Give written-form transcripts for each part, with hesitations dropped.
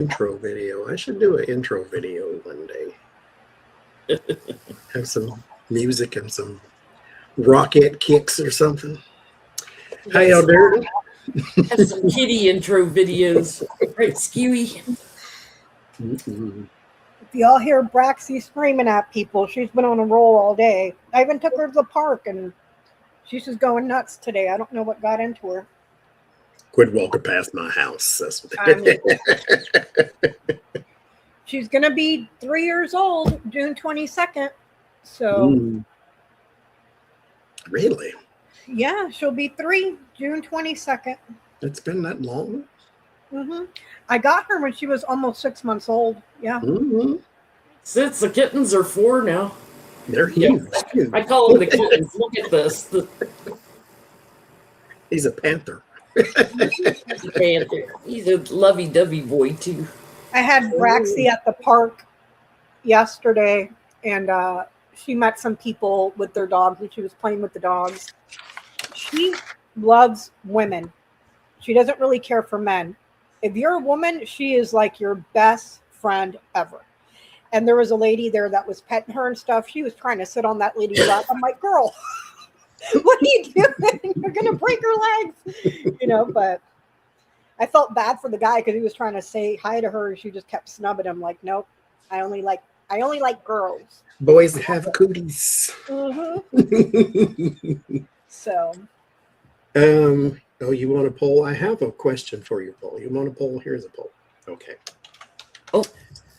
Intro video. I should do an intro video one day. Have some music and some rocket kicks or something. How y'all doing? Have some kitty intro videos. Right, Skewy? If y'all hear Braxy screaming at people, she's been on a roll all day. I even took her to the park, and she's just going nuts today. I don't know what got into her. Quit walking past my house. That's what I mean, she's going to be 3 years old June 22nd. So, Really? Yeah, she'll be 3 June 22nd. It's been that long? I got her when she was almost 6 months old. Yeah. Since the kittens are 4 now. They're huge. I call them the kittens. Look at this. He's a panther. He's a lovey-dovey boy, too. I had Braxy at the park yesterday, and she met some people with their dogs, and she was playing with the dogs. She loves women. She doesn't really care for men. If you're a woman, she is like your best friend ever. And there was a lady there that was petting her and stuff. She was trying to sit on that lady's lap. I'm like, girl, what are you doing? You're going to break her legs. But I felt bad for the guy because he was trying to say hi to her, and she just kept snubbing him like, nope, I only like girls. Boys have cooties. So. Oh, you want a poll? I have a question for your poll. You want a poll? Here's a poll. Okay. Oh,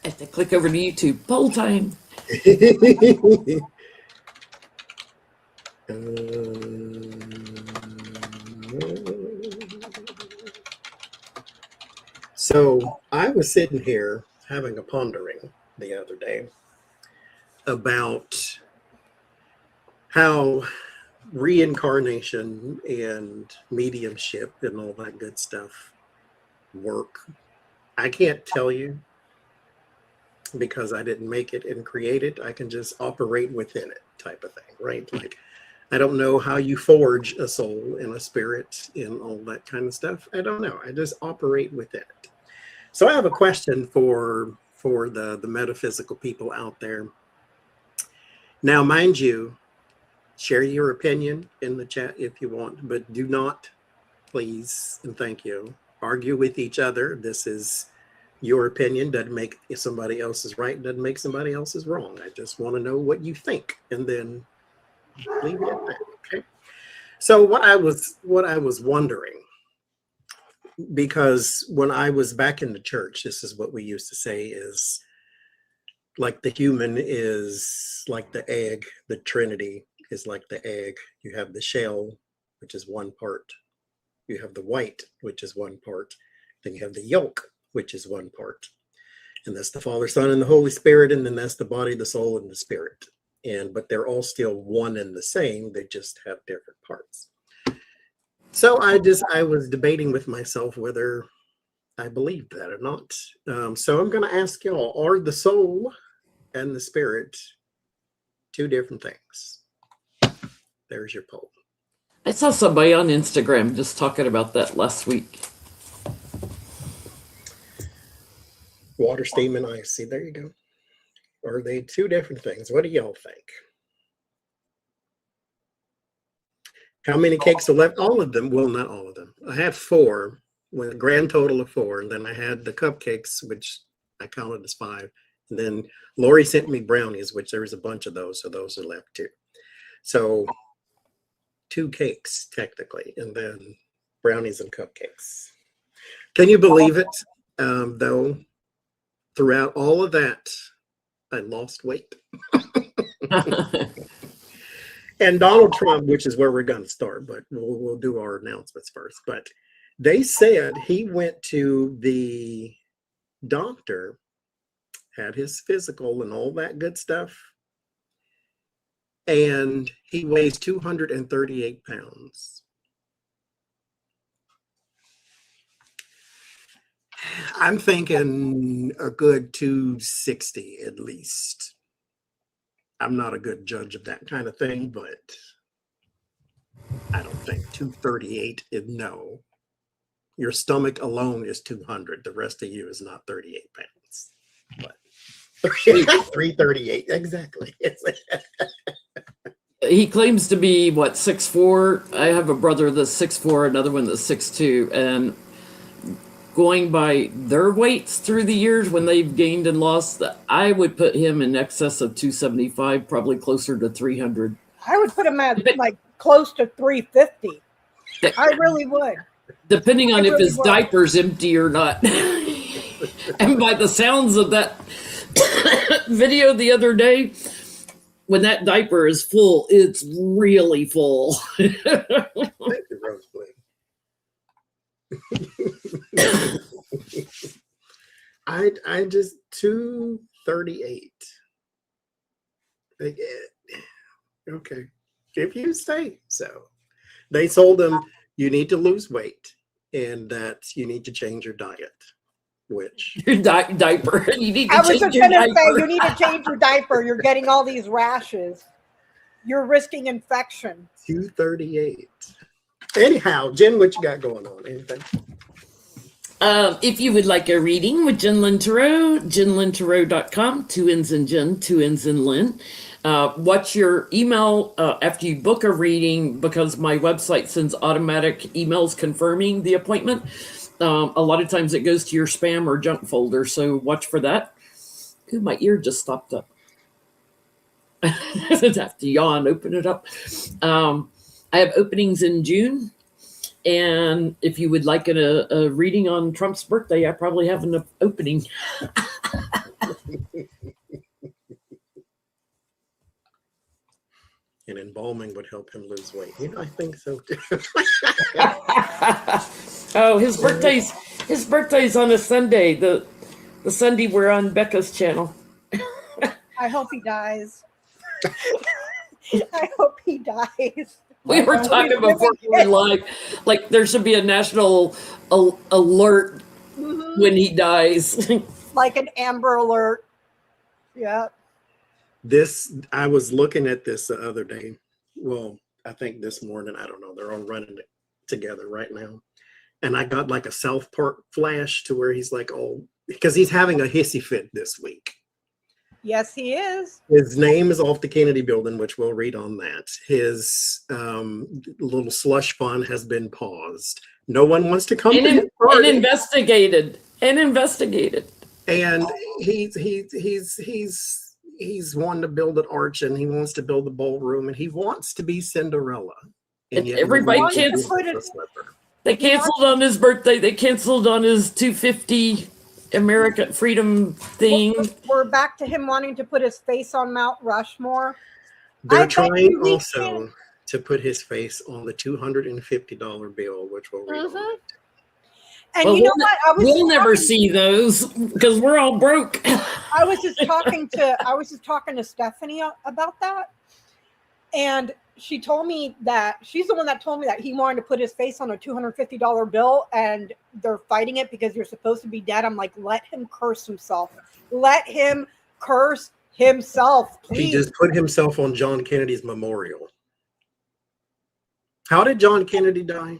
I have to click over to YouTube. Poll time. So I was sitting here having a pondering the other day about how reincarnation and mediumship and all that good stuff work. I can't tell you because I didn't make it and create it. I can just operate within it type of thing, right? Like, I don't know how you forge a soul and a spirit and all that kind of stuff. I don't know. I just operate within it. So I have a question for the metaphysical people out there. Now, mind you, share your opinion in the chat if you want, but do not, please, and thank you, argue with each other. This is your opinion. Doesn't make somebody else's right, doesn't make somebody else's wrong. I just want to know what you think, and then leave it at that. Okay. So what I was wondering, because when I was back in the church, this is what we used to say is like the human is like the egg, the Trinity is like the egg. You have the shell, which is one part. You have the white, which is one part. Then you have the yolk, which is one part. And that's the Father, Son, and the Holy Spirit. And then that's the body, the soul, and the spirit. But they're all still one and the same. They just have different parts. So I was debating with myself whether I believed that or not. So I'm going to ask y'all, are the soul and the spirit two different things? There's your poll. I saw somebody on Instagram just talking about that last week. Water, steam, and ice. See, there you go. Are they two different things? What do y'all think? How many cakes are left? All of them. Well, not all of them. I have 4, with a grand total of 4. And then I had the cupcakes, which I counted as 5. And then Lori sent me brownies, which there was a bunch of those. So those are left too. So 2 cakes, technically. And then brownies and cupcakes. Can you believe it? Though, throughout all of that, I lost weight. And Donald Trump, which is where we're going to start, but we'll do our announcements first. But they said he went to the doctor, had his physical and all that good stuff, and he weighs 238 pounds. I'm thinking a good 260 at least. I'm not a good judge of that kind of thing, but I don't think 238 is no. Your stomach alone is 200. The rest of you is not 38 pounds. But 338, exactly. He claims to be, what, 6'4"? I have a brother that's 6'4", another one that's 6'2", and going by their weights through the years when they've gained and lost, I would put him in excess of 275, probably closer to 300. I would put him at like close to 350. I really would. Depending on I if really his would. diaper's empty or not. And by the sounds of that video the other day, when that diaper is full, it's really full. Thank you, Rosebud. I just 238. Like, okay, if you say so. They told him you need to lose weight and that you need to change your diet, which Your diaper. You need to I was change just your going to say, diaper. you need to change your diaper. You're getting all these rashes. You're risking infection. 238. Anyhow, Jen, what you got going on? Anything? If you would like a reading with Jen Lynn Tarot, JenLynnTarot.com, 2 N's in Jen, 2 N's in Lynn. Watch your email after you book a reading, because my website sends automatic emails confirming the appointment. A lot of times it goes to your spam or junk folder, so watch for that. Ooh, my ear just stopped up. I have to yawn, open it up. I have openings in June. And if you would like a reading on Trump's birthday, I probably have an opening. And embalming would help him lose weight. You know, I think so too. Oh, his birthday's on a Sunday. The Sunday we're on Becca's channel. I hope he dies. I hope he dies. We were talking before we were live, like there should be a national alert when he dies. Like an Amber Alert. Yeah. I was looking at this the other day. Well, I think this morning, I don't know. They're all running it together right now. And I got like a South Park flash to where he's like, oh, because he's having a hissy fit this week. Yes, he is. His name is off the Kennedy building, which we'll read on that. His little slush fund has been paused. No one wants to come to his and party. investigated. And he's wanting to build an arch, and he wants to build a ballroom, and he wants to be Cinderella. And yet everybody no one can't- wants to give him a slipper. They canceled on his birthday. They canceled on his 250 American freedom thing. We're back to him wanting to put his face on Mount Rushmore. They're I bet trying you we also can- to put his face on the $250 bill, which we'll read on. Mhm. And Well, you know what? We'll never see those because we're all broke. I was just talking to Stephanie about that, and she told me that she's the one that told me that he wanted to put his face on a $250 bill, and they're fighting it because you're supposed to be dead. I'm like, let him curse himself. Let him curse himself, please. He just put himself on John Kennedy's memorial. How did John Kennedy die?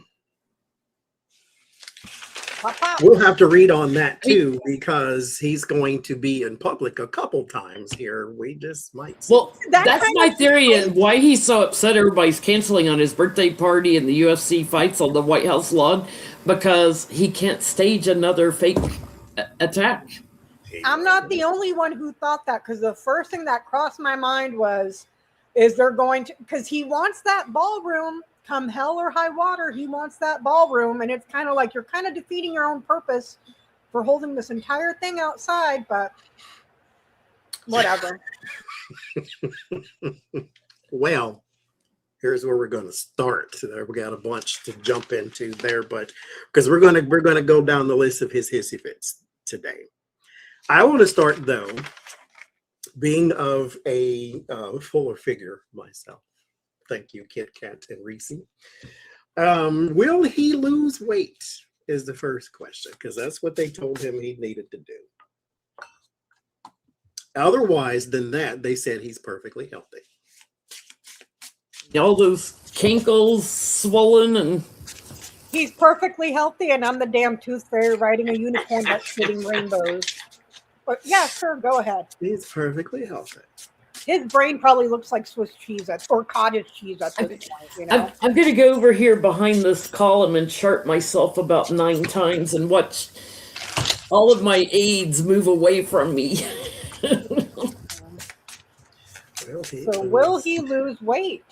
Pop, pop. We'll have to read on that too, because he's going to be in public a couple times here. We just might see. Well, That that's kind my of- theory and why he's so upset everybody's canceling on his birthday party and the UFC fights on the White House lawn, because he can't stage another fake attack. I'm not the only one who thought that, because the first thing that crossed my mind was, is they're going to, because he wants that ballroom come hell or high water. He wants that ballroom, and it's kind of like you're kind of defeating your own purpose for holding this entire thing outside, but whatever. Well, here's where we're going to start. We got a bunch to jump into there, but because we're going to go down the list of his hissy fits today. I want to start though, being of a fuller figure myself. Thank you, Kit Kat and Reese. Will he lose weight is the first question, because that's what they told him he needed to do. Otherwise than that, they said he's perfectly healthy. All those kinkles swollen and He's perfectly healthy, and I'm the damn tooth fairy riding a unicorn that's shooting rainbows. But yeah, sure, go ahead. He's perfectly healthy. His brain probably looks like Swiss cheese or cottage cheese at this point. You know, I'm going to go over here behind this column and chart myself about 9 times and watch all of my aides move away from me. will he lose weight?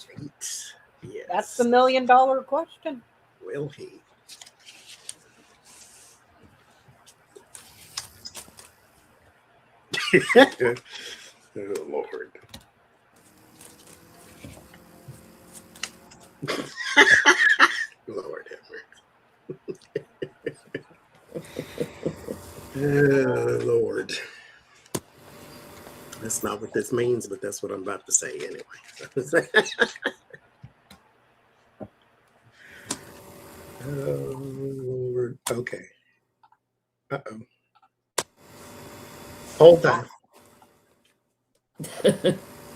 Yes. That's the $1 million question. Will he? Oh, Lord. Lord have mercy. Oh, Lord. That's not what this means, but that's what I'm about to say anyway. Oh, Lord. Okay. Uh-oh. Hold on.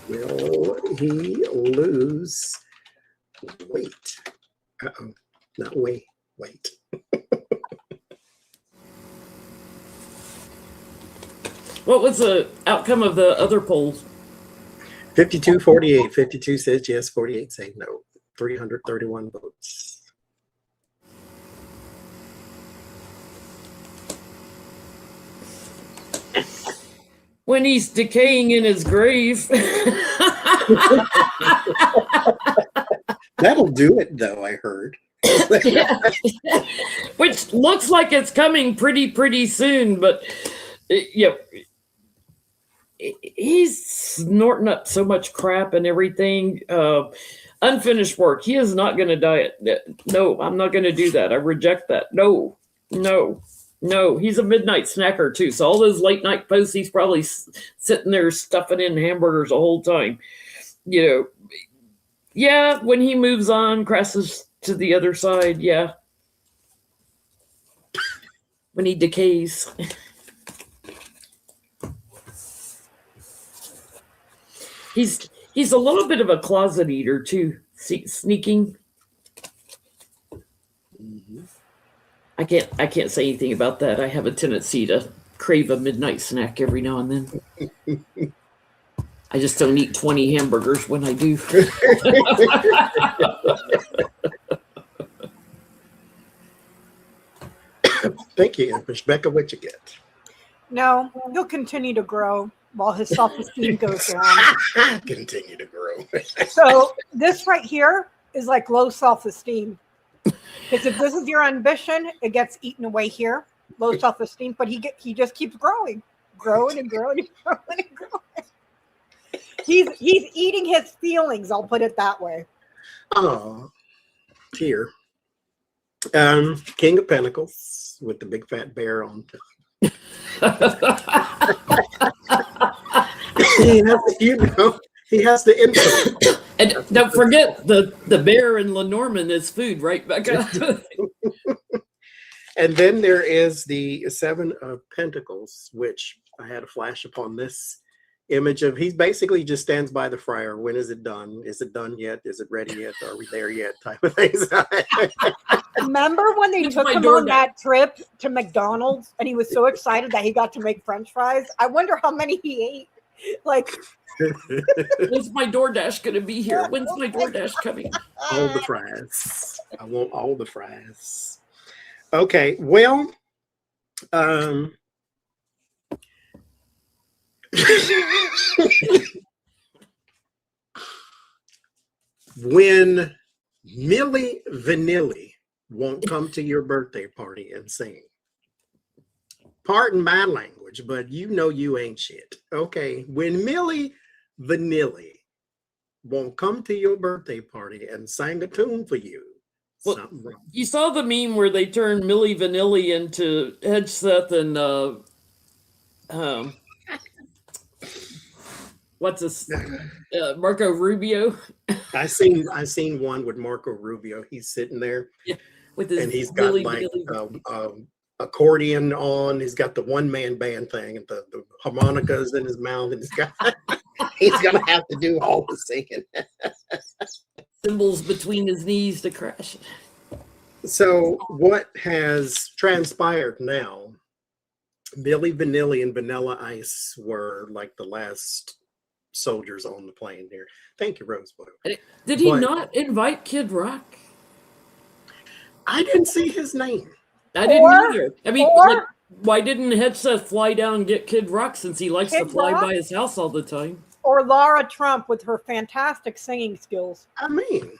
Will he lose weight? Uh-oh. Not weight. Weight. What was the outcome of the other polls? 52-48. 52 says yes, 48 say no. 331 votes. When he's decaying in his grave. That'll do it, though, I heard. Yeah. Which looks like it's coming pretty soon, but he's snorting up so much crap and everything. Unfinished work. He is not going to diet. No, I'm not going to do that. I reject that. No. He's a midnight snacker too. So all those late night posts, he's probably sitting there stuffing in hamburgers the whole time. You know, yeah, when he moves on, crashes to the other side, yeah. When he decays. He's a little bit of a closet eater too, sneaking. Mm-hmm. I can't say anything about that. I have a tendency to crave a midnight snack every now and then. I just don't eat 20 hamburgers when I do. Thank you, Empress. Becca, what you get? No, he'll continue to grow while his self-esteem goes down. Continue to grow. So this right here is like low self-esteem. Because if this is your ambition, it gets eaten away here. Low self-esteem, but he just keeps growing and growing and growing and growing. He's eating his feelings. I'll put it that way. Oh, here. King of Pentacles with the big fat bear on top. He has to insult. And don't forget the bear in Lenormand is food, right, Becca? And then there is the Seven of Pentacles, which I had a flash upon this image of. He basically just stands by the fryer. When is it done? Is it done yet? Is it ready yet? Are we there yet? Type of things. Remember when they took him on that trip to McDonald's and he was so excited that he got to make French fries? I wonder how many he ate. Like, when's my DoorDash going to be here? When's my DoorDash coming? All the fries. I want all the fries. Okay, well, when Milli Vanilli won't come to your birthday party and sing, pardon my language, but you know you ain't shit. Okay, when Milli Vanilli won't come to your birthday party and sing a tune for you, well, something wrong. You saw the meme where they turned Milli Vanilli into Hedgeseth and what's this? Marco Rubio. I seen one with Marco Rubio. He's sitting there, yeah, with his and he's got like accordion on. He's got the one man band thing and the harmonicas in his mouth, and he's gonna have to do all the singing. Cymbals between his knees to crash. So what has transpired now? Milli Vanilli and Vanilla Ice were like the last soldiers on the plane here. Thank you, Rosebud. Did he But- not invite Kid Rock? I didn't see his name. I didn't Or- either. I mean, or- like, why didn't Headseth fly down and get Kid Rock since he likes to Kid fly Rock? by his house all the time? Or Laura Trump with her fantastic singing skills. I mean,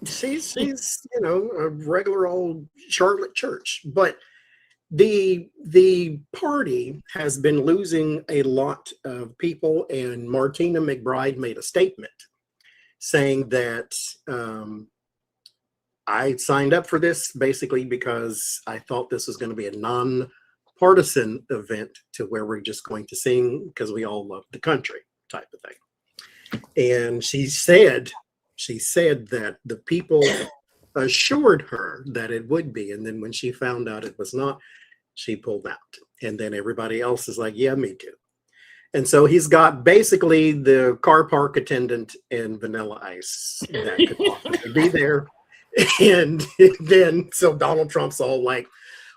she's a regular old Charlotte Church, but the party has been losing a lot of people, and Martina McBride made a statement saying that I signed up for this basically because I thought this was going to be a non-partisan event to where we're just going to sing because we all love the country type of thing. And she said that the people assured her that it would be, and then when she found out it was not, she pulled out. And then everybody else is like, yeah, me too. And so he's got basically the car park attendant and Vanilla Ice that could possibly be there. And then so Donald Trump's all like,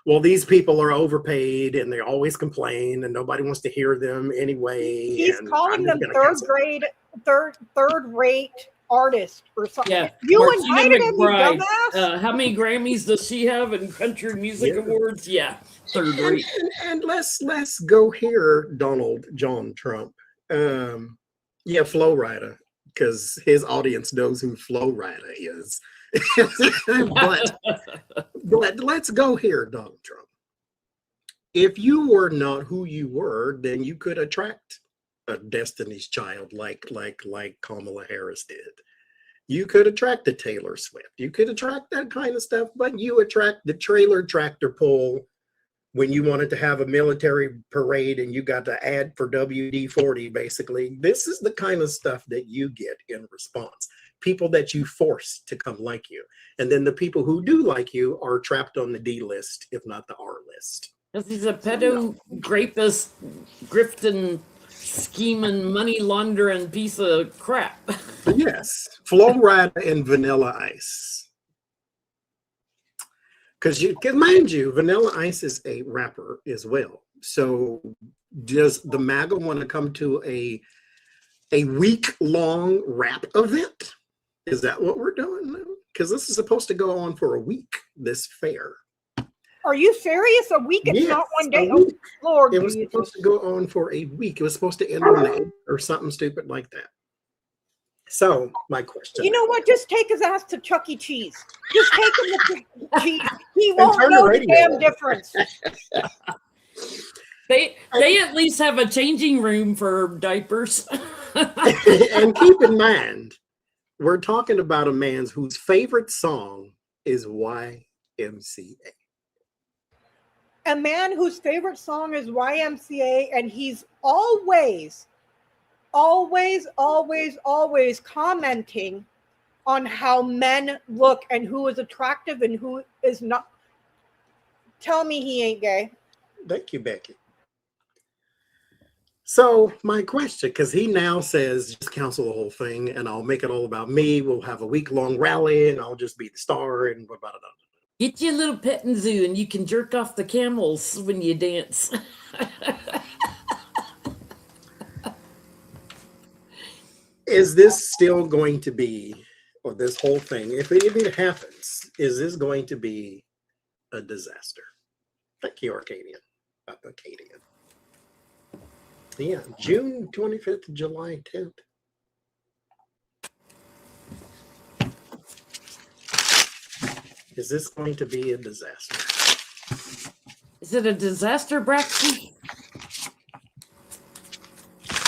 well, these people are overpaid and they always complain and nobody wants to hear them anyway. He's and calling I'm them just gonna cancel. third rate artist or something. Yeah, You Martina invited him, you McBride. dumbass. How many Grammys does she have in country music Yeah. awards? Yeah, third rate. And let's go here, Donald John Trump. Yeah, Flo Rida, because his audience knows who Flo Rida is. but let's go here, Donald Trump. If you were not who you were, then you could attract a Destiny's Child like Kamala Harris did. You could attract a Taylor Swift. You could attract that kind of stuff, but you attract the trailer tractor pull when you wanted to have a military parade and you got to ad for WD-40, basically. This is the kind of stuff that you get in response. People that you force to come like you. And then the people who do like you are trapped on the D list, if not the R list. Because he's a pedo, rapist, grifting, scheming, money laundering piece of crap. Yes, Flo Rida and Vanilla Ice. Because mind you, Vanilla Ice is a rapper as well. So does the MAGA want to come to a week-long rap event? Is that what we're doing now? Because this is supposed to go on for a week, this fair. Are you serious? A week? It's Yes, not one a day. week. Oh, Lord It was Jesus. supposed to go on for a week. It was supposed to end on the 8th or something stupid like that. So, my question. You know what? Just take his ass to Chuck E. Cheese. Just take him to Chuck E. Cheese. He And won't turn the know the radio damn on. difference. They at least have a changing room for diapers. And keep in mind, we're talking about a man whose favorite song is YMCA. A man whose favorite song is YMCA, and he's always commenting on how men look and who is attractive and who is not. Tell me he ain't gay. Thank you, Becky. So my question, because he now says, just cancel the whole thing and I'll make it all about me. We'll have a week-long rally and I'll just be the star and blah, blah, blah. Get you a little petting zoo and you can jerk off the camels when you dance. Is this still going to be, or this whole thing, if it happens, is this going to be a disaster? Thank you, Arcadian. Arcadian. Yeah, June 25th to July 10th. Is this going to be a disaster? Is it a disaster, Braxton?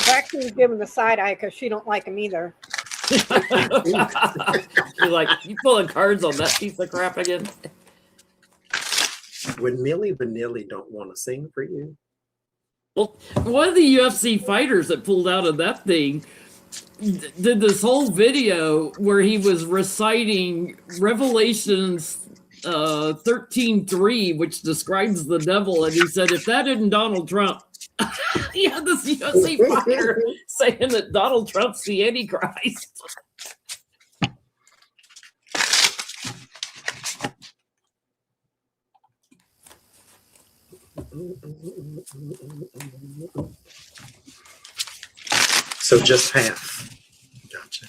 Braxton's giving the side eye because she don't like him either. You're like, you pulling cards on that piece of crap again? When Milli Vanilli don't want to sing for you, Well, one of the UFC fighters that pulled out of that thing did this whole video where he was reciting Revelations 13:3, which describes the devil, and he said, if that isn't Donald Trump, he had this UFC fighter saying that Donald Trump's the Antichrist. So just half. Gotcha.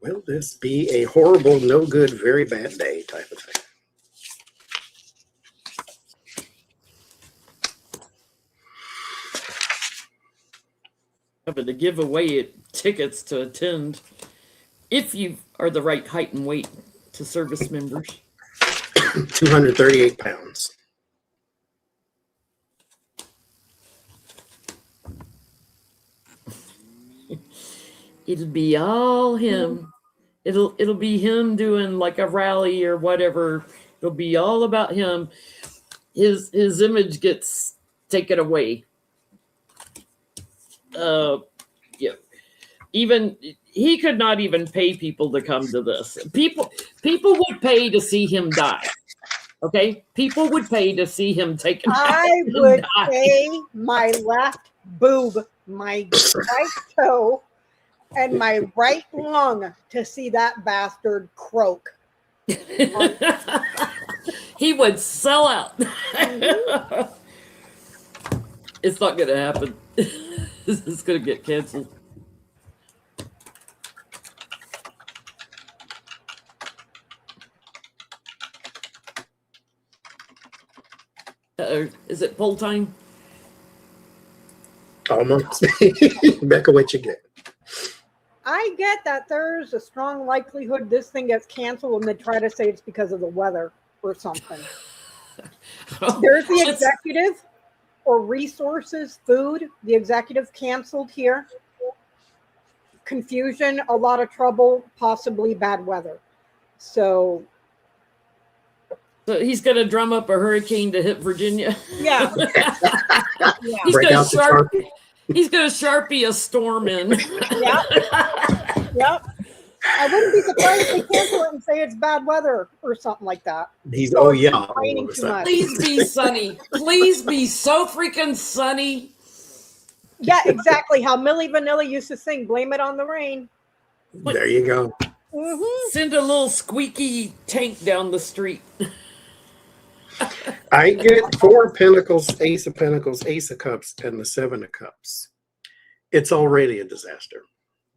Will this be a horrible, no good, very bad day type of thing? But to give away tickets to attend, if you are the right height and weight, to service members. 238 pounds. It'll be all him. It'll be him doing like a rally or whatever. It'll be all about him. His image gets taken away. Yeah. Even he could not even pay people to come to this. People would pay to see him die. Okay, people would pay to see him taken. I would pay my left boob, my right toe, and my right lung to see that bastard croak. He would sell out. It's not going to happen. It's going to get canceled. Is it poll time? Almost. Becca, what you get? I get that there's a strong likelihood this thing gets canceled and they try to say it's because of the weather or something. There's the executive or resources, food. The executive canceled here. Confusion, a lot of trouble, possibly bad weather. So he's going to drum up a hurricane to hit Virginia. yeah. Yeah. He's Break going out the Sharpie. to Sharpie a storm in. Yep. Yep. I wouldn't be surprised if they cancel it and say it's bad weather or something like that. He's all yeah. all Raining of a too sudden. much. Please be sunny. Please be so freaking sunny. Yeah, exactly. How Milli Vanilli used to sing, "Blame it on the rain." There you go. Mm-hmm. Send a little squeaky tank down the street. I get 4 pentacles, ace of pentacles, ace of cups, and the 7 of cups. It's already a disaster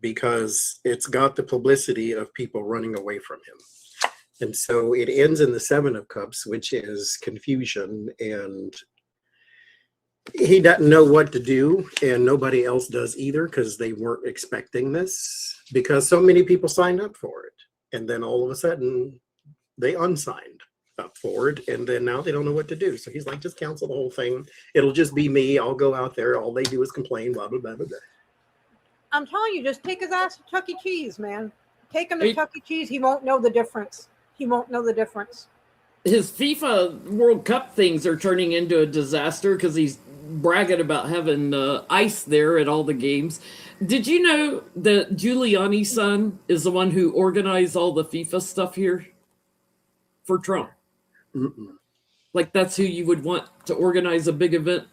because it's got the publicity of people running away from him. And so it ends in the 7 of cups, which is confusion, and he doesn't know what to do, and nobody else does either because they weren't expecting this because so many people signed up for it. And then all of a sudden they unsigned up for it, and then now they don't know what to do. So he's like, just cancel the whole thing. It'll just be me. I'll go out there. All they do is complain, blah, blah, blah, blah, blah. I'm telling you, just take his ass to Chuck E. Cheese, man. Take him to Hey. Chuck E. Cheese. He won't know the difference. He won't know the difference. His FIFA World Cup things are turning into a disaster because he's bragging about having ice there at all the games. Did you know that Giuliani's son is the one who organized all the FIFA stuff here for Trump? Mm-mm. Like that's who you would want to organize a big event.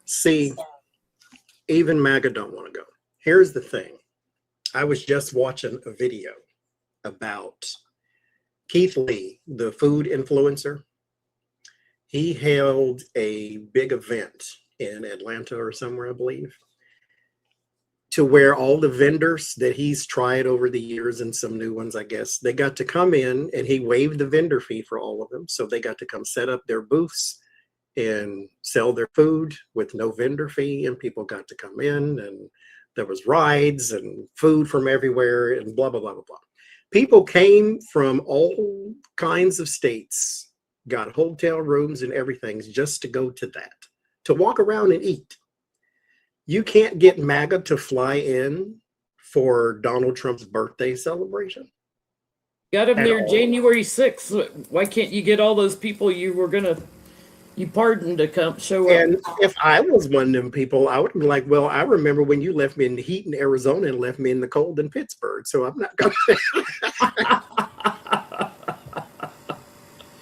See, even MAGA don't want to go. Here's the thing. I was just watching a video about Keith Lee, the food influencer. He held a big event in Atlanta or somewhere, I believe, to where all the vendors that he's tried over the years and some new ones, I guess, they got to come in, and he waived the vendor fee for all of them. So they got to come set up their booths and sell their food with no vendor fee, and people got to come in, and there was rides and food from everywhere and blah, blah, blah, blah, blah. People came from all kinds of states, got hotel rooms and everything just to go to that, to walk around and eat. You can't get MAGA to fly in for Donald Trump's birthday celebration. Got him At there all. January 6th. Why can't you get all those people you pardoned to come show up? And if I was one of them people, I would be like, well, I remember when you left me in the heat in Arizona and left me in the cold in Pittsburgh. So I'm not going to.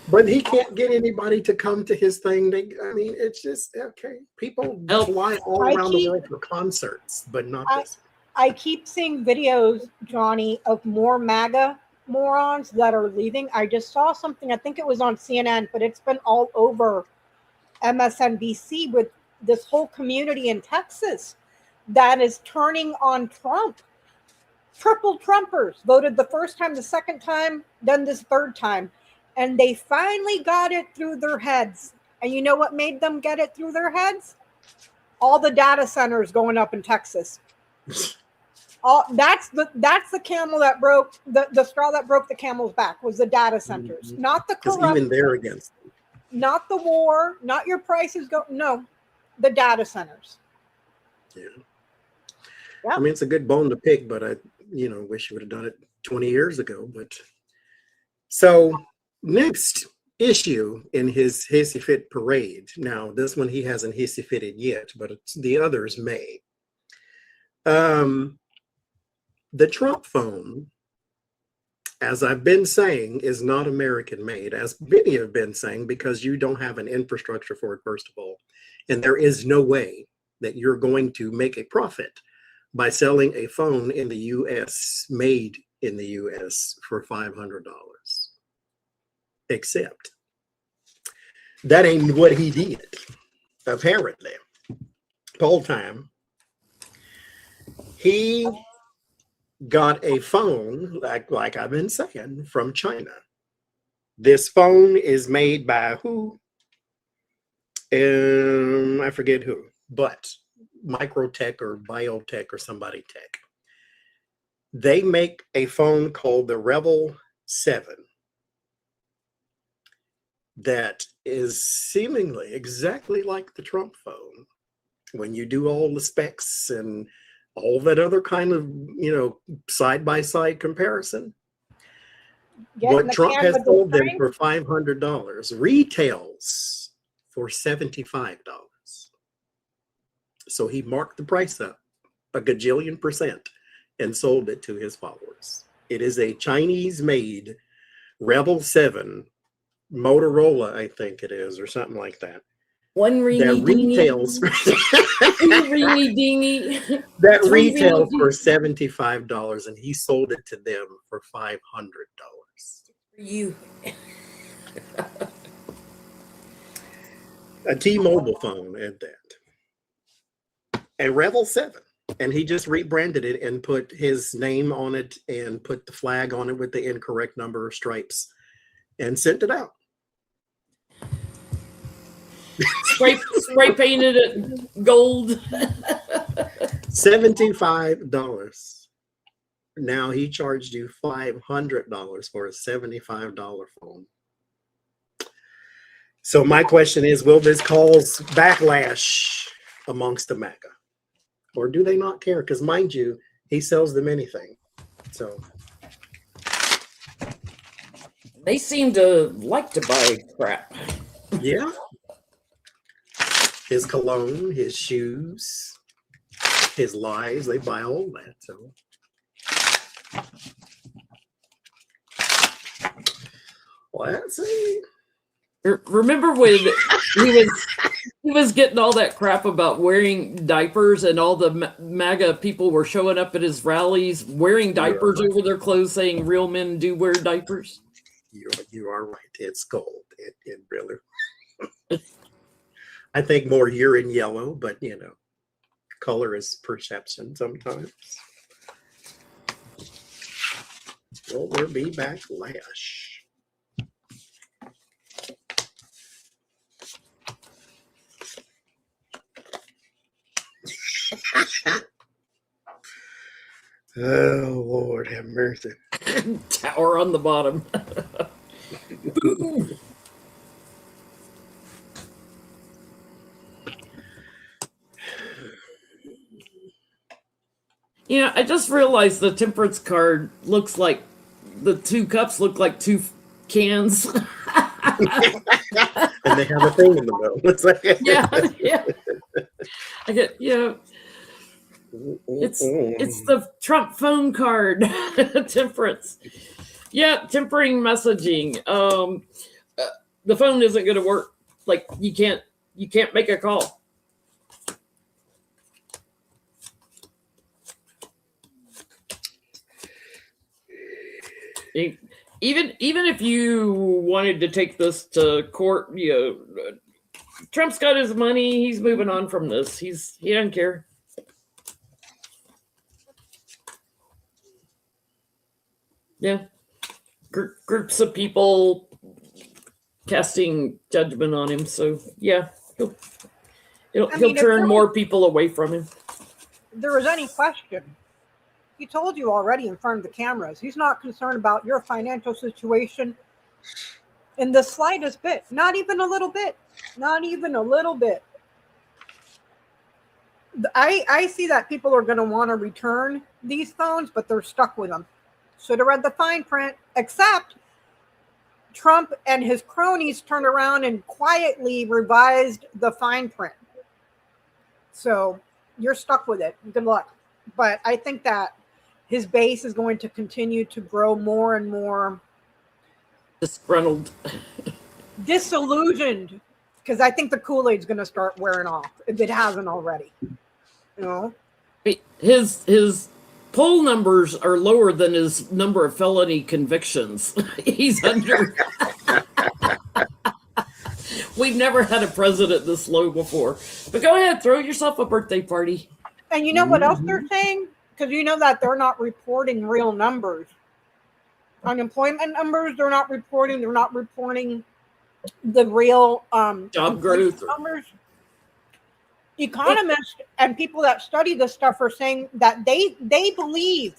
But he can't get anybody to come to his thing. I mean, it's just okay. People Oh. fly all I around keep- the world for concerts, but not I- this. I keep seeing videos, Johnny, of more MAGA morons that are leaving. I just saw something, I think it was on CNN, but it's been all over MSNBC with this whole community in Texas that is turning on Trump. Triple Trumpers voted the first time, the second time, then this third time. And they finally got it through their heads. And you know what made them get it through their heads? All the data centers going up in Texas. That's the camel that broke the straw that broke the camel's back was the data centers, not the Because corrupt, even they're against it. not the war, not your prices go. No, the data centers. Yeah. Yeah. I mean, it's a good bone to pick, but I, wish you would have done it 20 years ago. But so next issue in his Hissy Fit parade. Now, this one he hasn't hissy fitted yet, but the others may. The Trump phone, as I've been saying, is not American made, as many have been saying, because you don't have an infrastructure for it, first of all. And there is no way that you're going to make a profit by selling a phone in the US, made in the US, for $500. Except that ain't what he did, apparently. Whole time, he got a phone, like I've been saying, from China. This phone is made by who? I forget who, but Microtech or Biotech or somebody tech. They make a phone called the Rebel 7 that is seemingly exactly like the Trump phone when you do all the specs and all that other kind of, side-by-side comparison. Get in What the Trump can has with the sold them string. for $500 retails for $75. So he marked the price up a gajillion % and sold it to his followers. It is a Chinese-made Rebel 7 Motorola, I think it is, or something like that. One That reeny dingy, retails two reeny dingy. that Three retails reeny for $75, and he sold it to them for $500. You. A T-Mobile phone at that. A Rebel 7. And he just rebranded it and put his name on it and put the flag on it with the incorrect number of stripes and sent it out. Spray painted it gold. $75. Now he charged you $500 for a $75 phone. So my question is, will this cause backlash amongst the MAGA? Or do they not care? Because mind you, he sells them anything. So They seem to like to buy crap. yeah. His cologne, his shoes, his lies, they buy all that. So let's see. Remember when he was getting all that crap about wearing diapers, and all the MAGA people were showing up at his rallies wearing diapers over their clothes, saying real men do wear diapers? You are right. It's gold. It really. I think more urine yellow, but color is perception sometimes. Will there be backlash? Oh, Lord have mercy. Tower on the bottom. I just realized the temperance card looks like the two cups look like two cans. And they have a thing in the middle. It's like, yeah. I get, it's the Trump phone card. Temperance. Yeah, tempering messaging. the phone isn't going to work. Like you can't make a call. Even if you wanted to take this to court, Trump's got his money. He's moving on from this. He doesn't care. Yeah, groups of people casting judgment on him. So yeah, he'll turn more people away from him. There was any question, he told you already in front of the cameras, he's not concerned about your financial situation in the slightest bit. Not even a little bit. Not even a little bit. I see that people are going to want to return these phones, but they're stuck with them. Should have read the fine print, except Trump and his cronies turned around and quietly revised the fine print. So you're stuck with it. Good luck. But I think that his base is going to continue to grow more and more disgruntled, disillusioned, because I think the Kool-Aid's going to start wearing off if it hasn't already. His poll numbers are lower than his number of felony convictions. He's under. We've never had a president this low before. But go ahead, throw yourself a birthday party. And you know what else they're saying? Because you know that they're not reporting real numbers. Unemployment numbers, they're not reporting. They're not reporting the real job growth numbers. Economists and people that study this stuff are saying that they believe,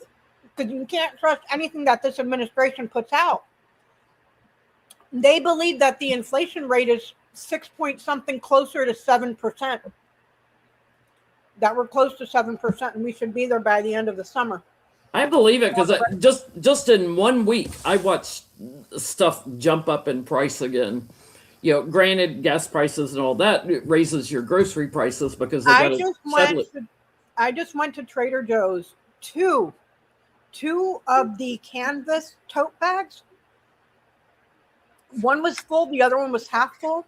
because you can't trust anything that this administration puts out. They believe that the inflation rate is 6 point something, closer to 7%. That we're close to 7%, and we should be there by the end of the summer. I believe it because just in 1 week, I watched stuff jump up in price again. Granted, gas prices and all that raises your grocery prices because they got to settle it. I just went to Trader Joe's. Two of the canvas tote bags. One was full, the other one was half full.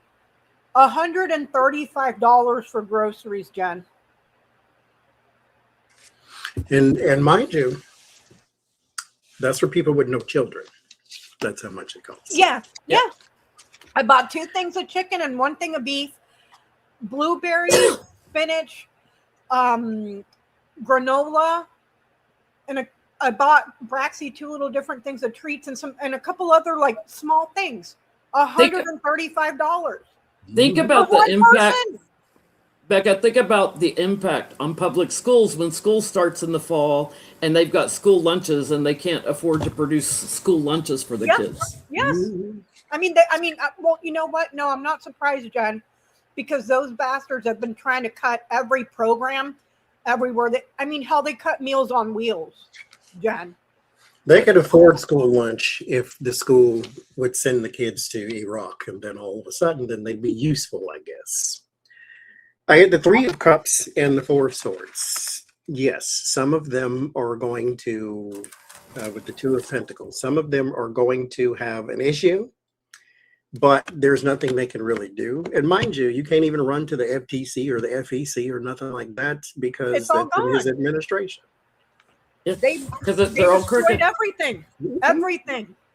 $135 for groceries, Jen. And mind you, that's for people with no children. That's how much it costs. Yeah. I bought 2 things of chicken and 1 thing of beef, blueberries, spinach, granola, and I bought Braxy 2 little different things of treats and a couple other like small things. $135. Think about the impact. Becca, think about the impact on public schools when school starts in the fall and they've got school lunches and they can't afford to produce school lunches for the kids. Yes. Well, you know what? No, I'm not surprised, Jen, because those bastards have been trying to cut every program everywhere. Hell, they cut Meals on Wheels, Jen. They could afford school lunch if the school would send the kids to Iraq, and then all of a sudden, then they'd be useful, I guess. I had the 3 of Cups and the 4 of Swords. Yes, some of them are going to, with the 2 of Pentacles, some of them are going to have an issue, but there's nothing they can really do. And mind you, you can't even run to the FTC or the FEC or nothing like that because that's in his administration. Because they're all crooked. Everything.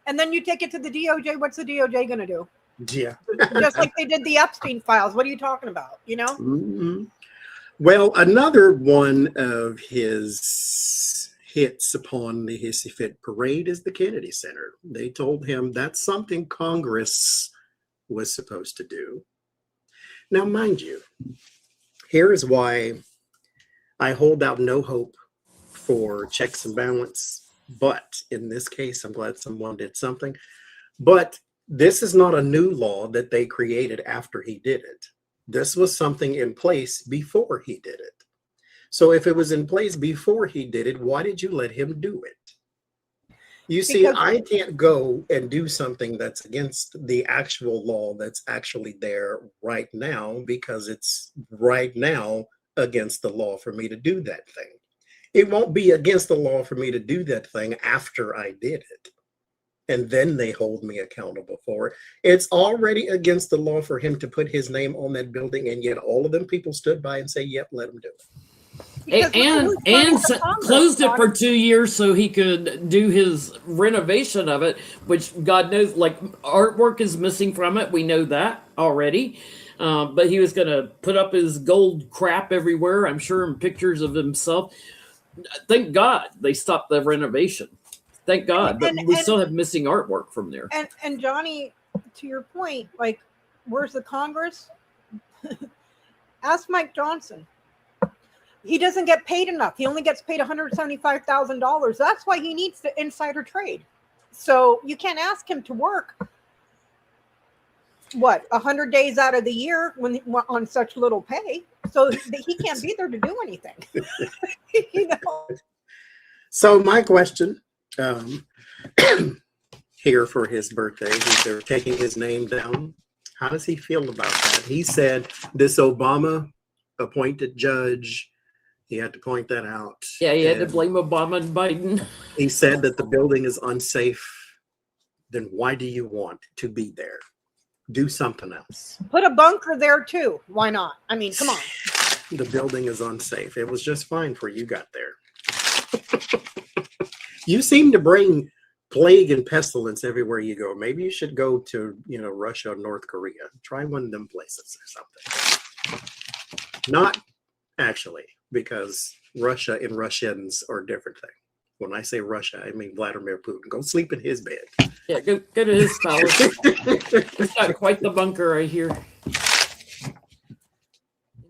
And then you take it to the DOJ. What's the DOJ going to do? Yeah. Just like they did the Epstein files. What are you talking about? Mm-hmm. Well, another one of his hits upon the Hissy Fit parade is the Kennedy Center. They told him that's something Congress was supposed to do. Now, mind you, here is why I hold out no hope for checks and balance. But in this case, I'm glad someone did something. But this is not a new law that they created after he did it. This was something in place before he did it. So if it was in place before he did it, why did you let him do it? You see, I can't go and do something that's against the actual law that's actually there right now because it's right now against the law for me to do that thing. It won't be against the law for me to do that thing after I did it. and then they hold me accountable for it. It's already against the law for him to put his name on that building, and yet all of them people stood by and say, "Yep, let him do it." Because And who's running the Congress, closed it for Bonnie? 2 years so he could do his renovation of it, which God knows, like artwork is missing from it. We know that already. But he was going to put up his gold crap everywhere, I'm sure, and pictures of himself. Thank God they stopped the renovation. Thank God. But we still have missing artwork from there. And Johnny, to your point, like, where's the Congress? Ask Mike Johnson. He doesn't get paid enough. He only gets paid $175,000. That's why he needs the insider trade. So you can't ask him to work 100 days out of the year when on such little pay. So he can't be there to do anything. You know. So my question here for his birthday, they're taking his name down. How does he feel about that? He said this Obama appointed judge, he had to point that out. Yeah, he had to And blame Obama and Biden. he said that the building is unsafe. Then why do you want to be there? Do something else. Put a bunker there too. Why not? I mean, come on. The building is unsafe. It was just fine for you got there. You seem to bring plague and pestilence everywhere you go. Maybe you should go to, Russia or North Korea. Try one of them places or something. Not actually, because Russia and Russians are a different thing. When I say Russia, I mean Vladimir Putin. Go sleep in his bed. Yeah, go to his palace. He's got quite the bunker, I hear. In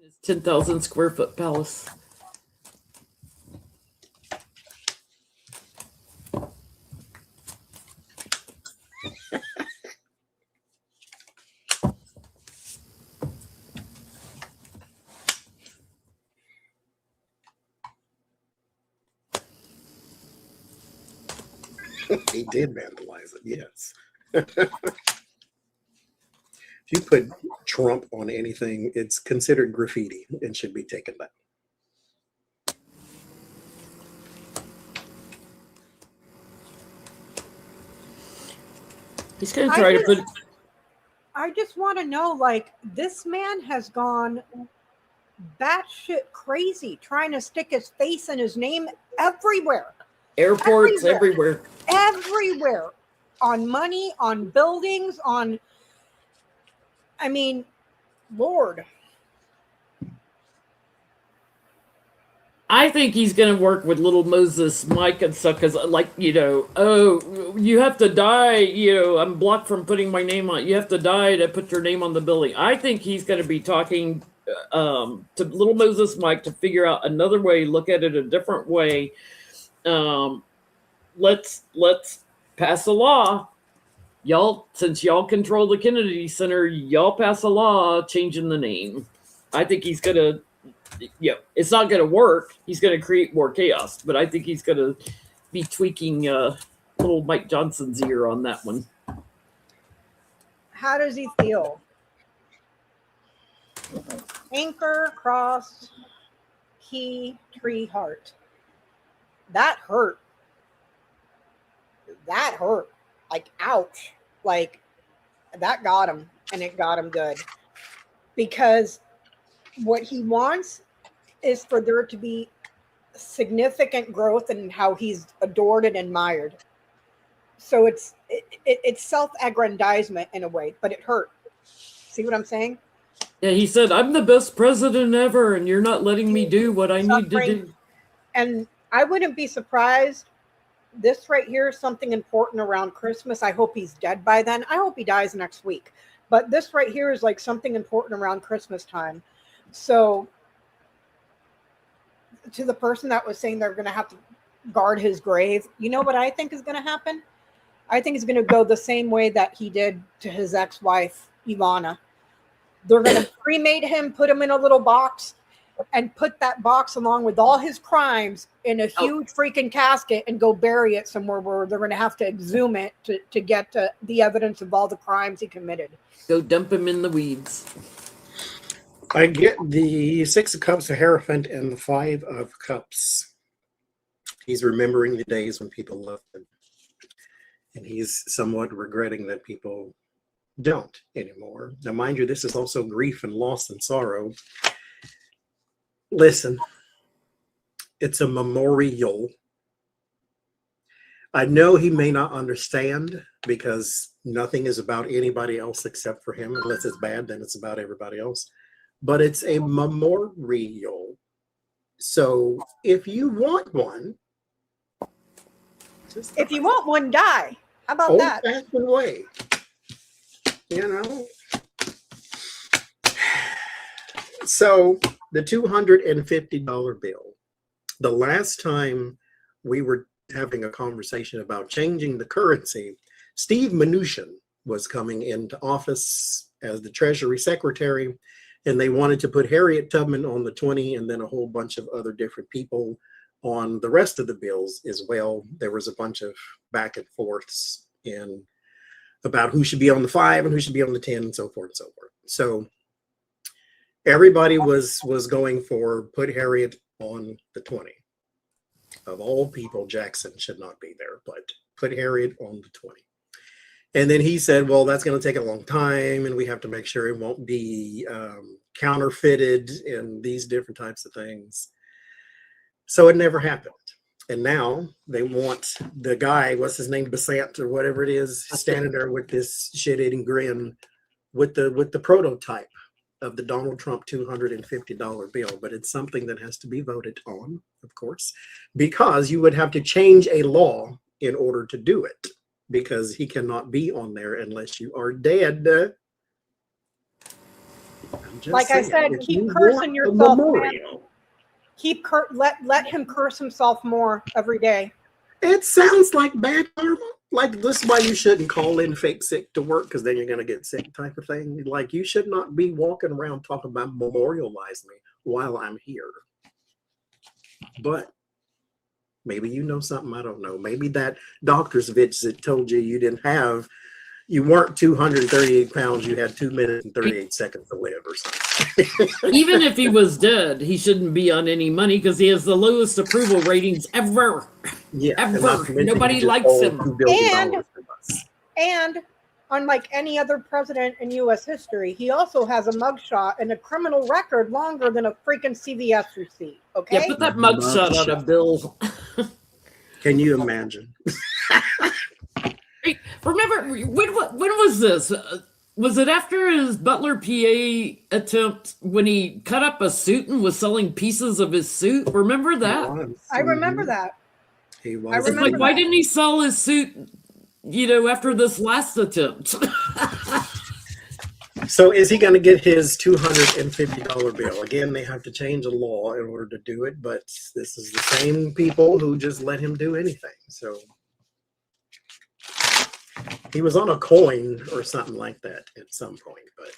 his 10,000 square foot palace. He did vandalize it, yes. If you put Trump on anything, it's considered graffiti and should be taken down. He's going to try to put. I just want to know, like, this man has gone batshit crazy trying to stick his face and his name everywhere. Airports everywhere. Everywhere. On money, on buildings, on, I mean, Lord. I think he's going to work with little Moses Mike and stuff because, like, oh, you have to die. I'm blocked from putting my name on. You have to die to put your name on the building. I think he's going to be talking to little Moses Mike to figure out another way, look at it a different way. Let's pass a law. Y'all, since y'all control the Kennedy Center, y'all pass a law changing the name. I think he's going to. Yeah, it's not going to work. He's going to create more chaos, but I think he's going to be tweaking little Mike Johnson's ear on that one. How does he feel? Anchor, cross, key, tree, heart. That hurt. That hurt. Like, ouch. Like, that got him, and it got him good. Because what he wants is for there to be significant growth in how he's adored and admired. So it's self-aggrandizement in a way, but it hurt. See what I'm saying? Yeah, he said, I'm the best president ever, and you're not letting me do what I need to do. And I wouldn't be surprised. This right here is something important around Christmas. I hope he's dead by then. I hope he dies next week. But this right here is like something important around Christmas time. So to the person that was saying they're going to have to guard his grave, you know what I think is going to happen? I think it's going to go the same way that he did to his ex-wife, Ivana. They're going to cremate him, put him in a little box, and put that box along with all his crimes in a huge freaking casket and go bury it somewhere where they're going to have to exhume it to get to the evidence of all the crimes he committed. Go dump him in the weeds. I get the 6 of Cups, the Hierophant, and the 5 of Cups. He's remembering the days when people loved him. And he's somewhat regretting that people don't anymore. Now, mind you, this is also grief and loss and sorrow. Listen, it's a memorial. I know he may not understand because nothing is about anybody else except for him. Unless it's bad, then it's about everybody else. But it's a memorial. So if you want one, just If you want one, die. How about that? old-fashioned way, you know. So the $250 bill. The last time we were having a conversation about changing the currency, Steve Mnuchin was coming into office as the Treasury Secretary, and they wanted to put Harriet Tubman on the 20 and then a whole bunch of other different people on the rest of the bills as well. There was a bunch of back and forths in about who should be on the 5 and who should be on the 10 and so forth and so forth. So everybody was going for put Harriet on the 20. Of all people, Jackson should not be there, but put Harriet on the 20. And then he said, well, that's going to take a long time, and we have to make sure it won't be counterfeited and these different types of things. So it never happened. And now they want the guy, what's his name, Besant or whatever it is, standing there with this shit-eating grin with the prototype of the Donald Trump $250 bill. But it's something that has to be voted on, of course, because you would have to change a law in order to do it, because he cannot be on there unless you are dead. Like I said, keep cursing yourself, man. Let him curse himself more every day. It sounds like bad karma. Like, this is why you shouldn't call in fake sick to work, because then you're going to get sick type of thing. Like, you should not be walking around talking about memorialize me while I'm here. But maybe you know something I don't know. Maybe that doctor's visit told you you weren't 238 pounds, you had 2 minutes and 38 seconds to live or something. Even if he was dead, he shouldn't be on any money because he has the lowest approval ratings ever. Yeah, Ever. Nobody likes him. And unlike any other president in U.S. history, he also has a mugshot and a criminal record longer than a freaking CVS receipt. Okay. Yeah, put that mugshot on a bill. Can you imagine? Remember, when was this? Was it after his Butler PA attempt when he cut up a suit and was selling pieces of his suit? Remember that? I remember that. He was. I It's remember like, why that. didn't he sell his suit, after this last attempt? So is he going to get his $250 bill? Again, they have to change a law in order to do it, but this is the same people who just let him do anything. So he was on a coin or something like that at some point, but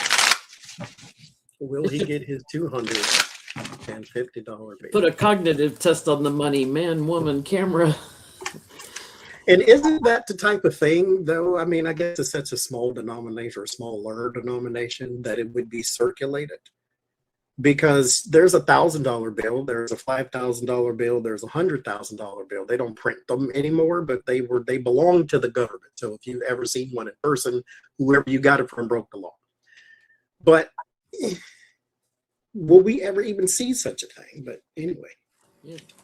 will he get his $250 bill? Put a cognitive test on the money, man, woman, camera. And isn't that the type of thing, though? I mean, I guess it's such a small denomination or smaller denomination that it would be circulated. Because there's a $1,000 bill, there's a $5,000 bill, there's a $100,000 bill. They don't print them anymore, but they belong to the government. So if you've ever seen one in person, whoever you got it from broke the law. But will we ever even see such a thing? But anyway.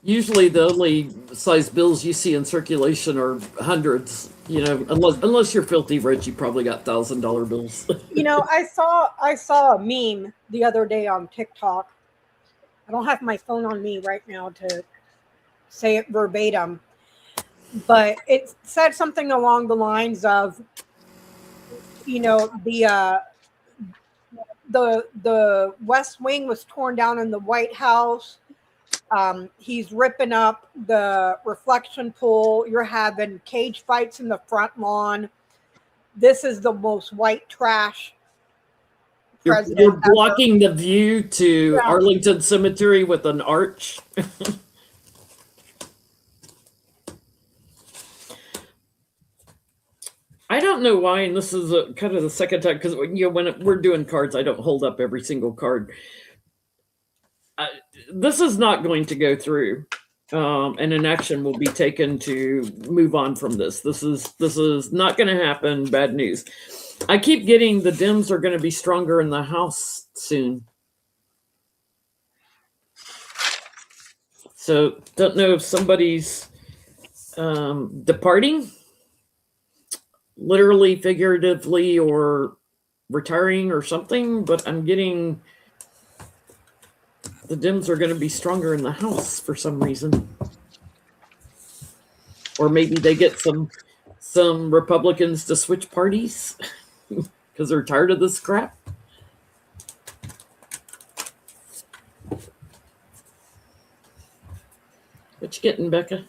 Usually the only size bills you see in circulation are hundreds, unless you're filthy rich, you probably got $1,000 bills. I saw a meme the other day on TikTok. I don't have my phone on me right now to say it verbatim, but it said something along the lines of, the West Wing was torn down in the White House. He's ripping up the reflection pool. You're having cage fights in the front lawn. This is the most white trash president You're ever. blocking the view to Arlington Cemetery with an arch. I don't know why, and this is kind of the second time, because when we're doing cards, I don't hold up every single card. This is not going to go through. and an action will be taken to move on from this. This is not going to happen. Bad news. I keep getting the Dems are going to be stronger in the House soon. So don't know if somebody's departing, literally, figuratively, or retiring or something, but I'm getting the Dems are going to be stronger in the House for some reason. Or maybe they get some Republicans to switch parties because they're tired of this crap. What you getting, Becca?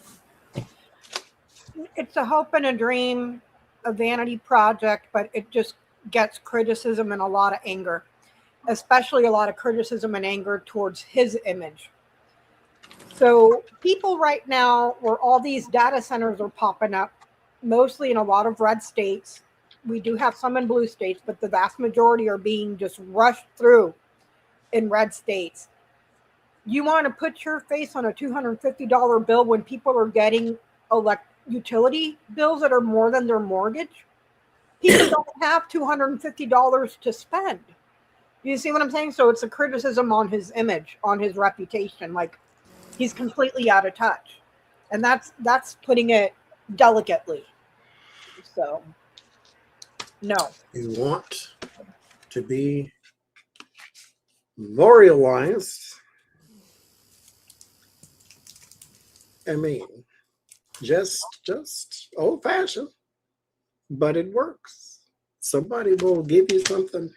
It's a hope and a dream, a vanity project, but it just gets criticism and a lot of anger, especially a lot of criticism and anger towards his image. So people right now, where all these data centers are popping up, mostly in a lot of red states, we do have some in blue states, but the vast majority are being just rushed through in red states. You want to put your face on a $250 bill when people are getting utility bills that are more than their mortgage? People don't have $250 to spend. You see what I'm saying? So it's a criticism on his image, on his reputation. Like, he's completely out of touch. And that's putting it delicately. So, no. You want to be memorialized. I mean, just old fashioned, but it works. Somebody will give you something.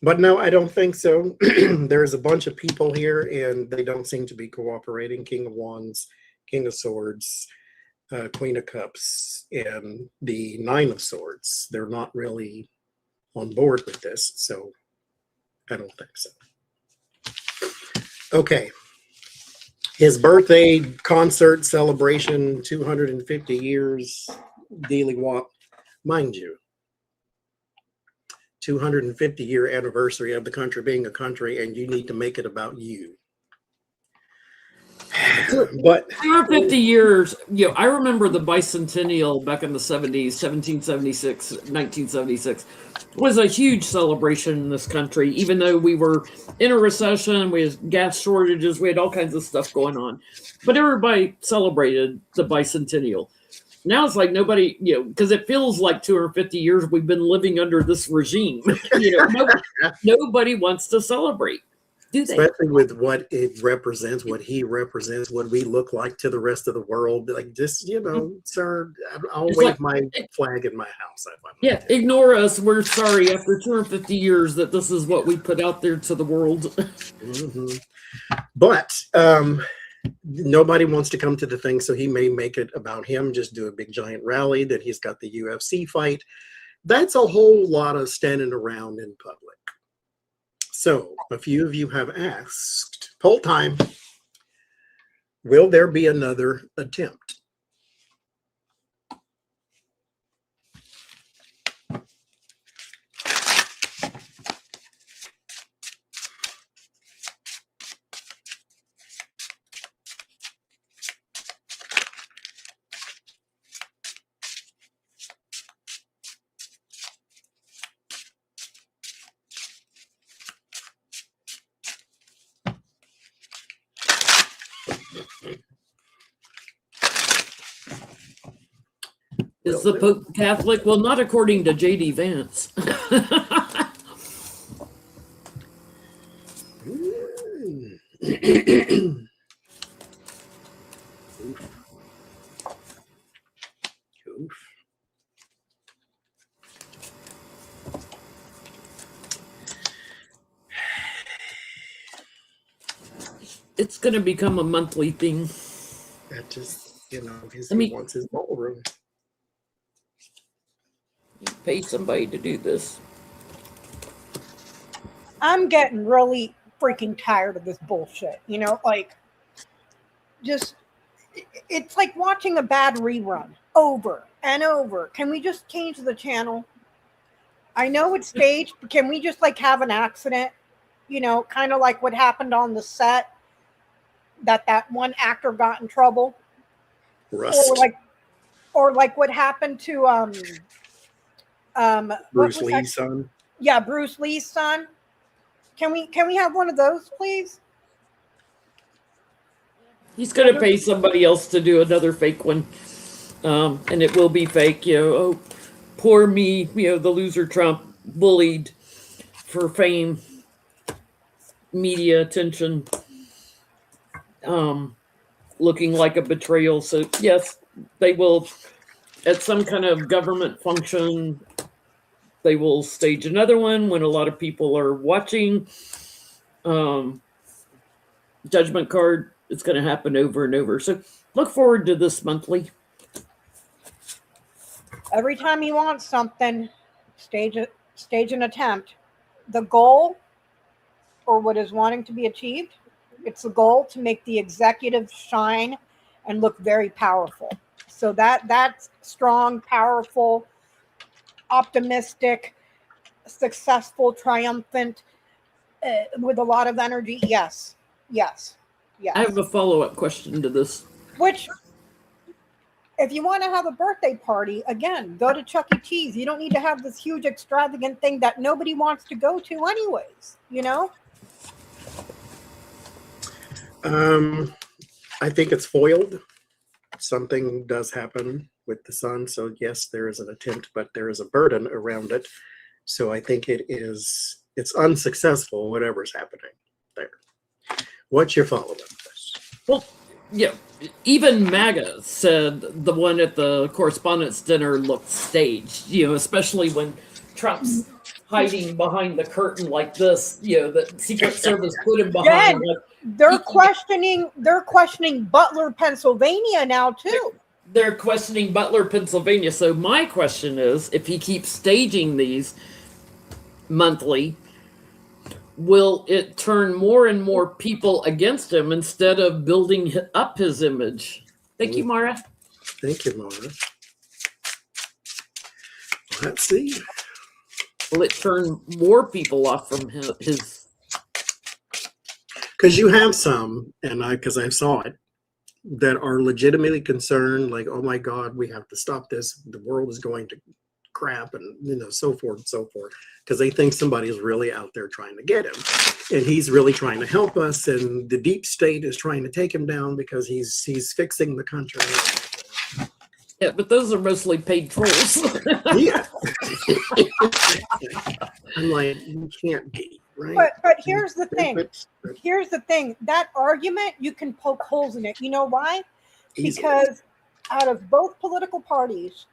But no, I don't think so. There's a bunch of people here and they don't seem to be cooperating. King of Wands, King of Swords, Queen of Cups, and the Nine of Swords. They're not really on board with this, so I don't think so. Okay. His birthday concert celebration, 250 years, Dealey Wop, mind you, 250-year anniversary of the country being a country, and you need to make it about you. But 250 years, I remember the bicentennial back in the 70s, 1776, 1976, was a huge celebration in this country, even though we were in a recession, we had gas shortages, we had all kinds of stuff going on. But everybody celebrated the bicentennial. Now it's like nobody, because it feels like 250 years we've been living under this regime. Nobody wants to celebrate. Do they? Especially with what it represents, what he represents, what we look like to the rest of the world. Like, just, sir, I'll wave my flag in my house. Ignore us. We're sorry after 250 years that this is what we put out there to the world. Mm-hmm. But nobody wants to come to the thing, so he may make it about him, just do a big giant rally that he's got the UFC fight. That's a whole lot of standing around in public. So, a few of you have asked, poll time, will there be another attempt? Is the Pope Catholic? Well, not according to J.D. Vance. It's going to become a monthly thing. That just, because he wants his ballroom. Pay somebody to do this. I'm getting really freaking tired of this bullshit. Just, it's like watching a bad rerun over and over. Can we just change the channel? I know it's staged, but can we just have an accident? Kind of like what happened on the set. that one actor got in trouble, Rust. or like what happened to what Bruce was that? Lee's son. Yeah, Bruce Lee's son. Can we have one of those, please? He's going to pay somebody else to do another fake one. And it will be fake, oh, poor me, the loser Trump, bullied for fame, media attention, looking like a betrayal. So yes, they will, at some kind of government function, they will stage another one when a lot of people are watching. Judgment card, it's going to happen over and over. So look forward to this monthly. Every time he wants something, stage an attempt. The goal, or what is wanting to be achieved, it's the goal to make the executive shine and look very powerful. So that's strong, powerful, optimistic, successful, triumphant, with a lot of energy. Yes. I have a follow-up question to this. Which, if you want to have a birthday party, again, go to Chuck E. Cheese. You don't need to have this huge extravagant thing that nobody wants to go to anyways, I think it's foiled. Something does happen with the son. So yes, there is an attempt, but there is a burden around it. So I think it's unsuccessful, whatever's happening there. What's your follow-up? Well, yeah, even MAGA said the one at the Correspondents' Dinner looked staged, especially when Trump's hiding behind the curtain like this, the Secret Service put him behind. They're questioning Butler, Pennsylvania now too. They're questioning Butler, Pennsylvania. So my question is, if he keeps staging these monthly, will it turn more and more people against him instead of building up his image? Thank you, Mara. Thank you, Mara. Let's see. Will it turn more people off from his? Because you have some, and because I saw it, that are legitimately concerned, like, oh my God, we have to stop this. The world is going to crap, and so forth and so forth, because they think somebody is really out there trying to get him, and he's really trying to help us, and the deep state is trying to take him down because he's fixing the country. Yeah, but those are mostly paid trolls. Yeah. I'm like, you can't be, right? But here's the thing. Here's the thing. That argument, you can poke holes in it. You know why? Because out of both political parties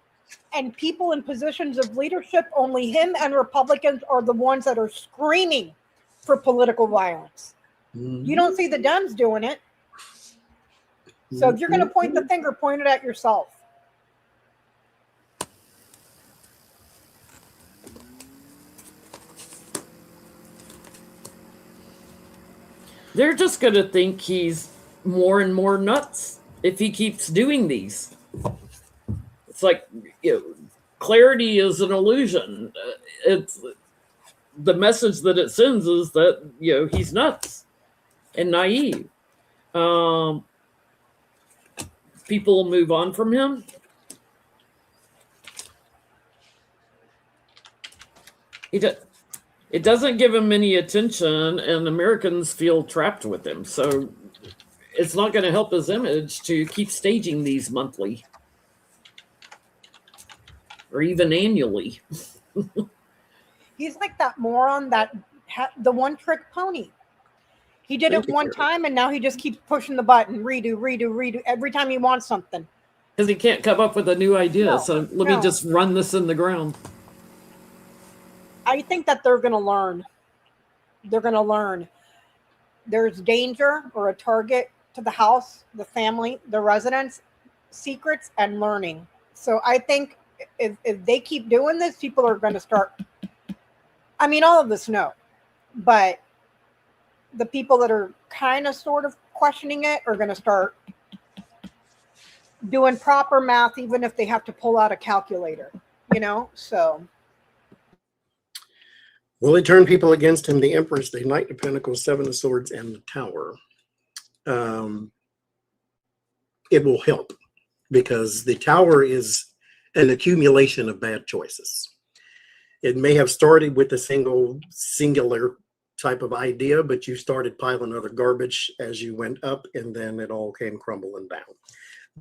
and people in positions of leadership, only him and Republicans are the ones that are screaming for political violence. You don't see the Dems doing it. So if you're going to point the finger, point it at yourself. They're just going to think he's more and more nuts if he keeps doing these. It's like, clarity is an illusion. It's the message that it sends is that, he's nuts and naive. People will move on from him. It doesn't give him any attention, and Americans feel trapped with him. So it's not going to help his image to keep staging these monthly or even annually. He's like that moron the one trick pony. He did it one time, and now he just keeps pushing the button, redo every time he wants something. Because he can't come up with a new idea. So let me just run this in the ground. I think that they're going to learn. They're going to learn. There's danger or a target to the house, the family, the residents, secrets, and learning. So I think if they keep doing this, people are going to start. I mean, all of us know, but the people that are kind of sort of questioning it are going to start doing proper math, even if they have to pull out a calculator, so. Will it turn people against him? The Empress, the Knight of Pentacles, Seven of Swords, and the Tower. it will help, because the tower is an accumulation of bad choices. It may have started with a singular type of idea, but you started piling other garbage as you went up, and then it all came crumbling down.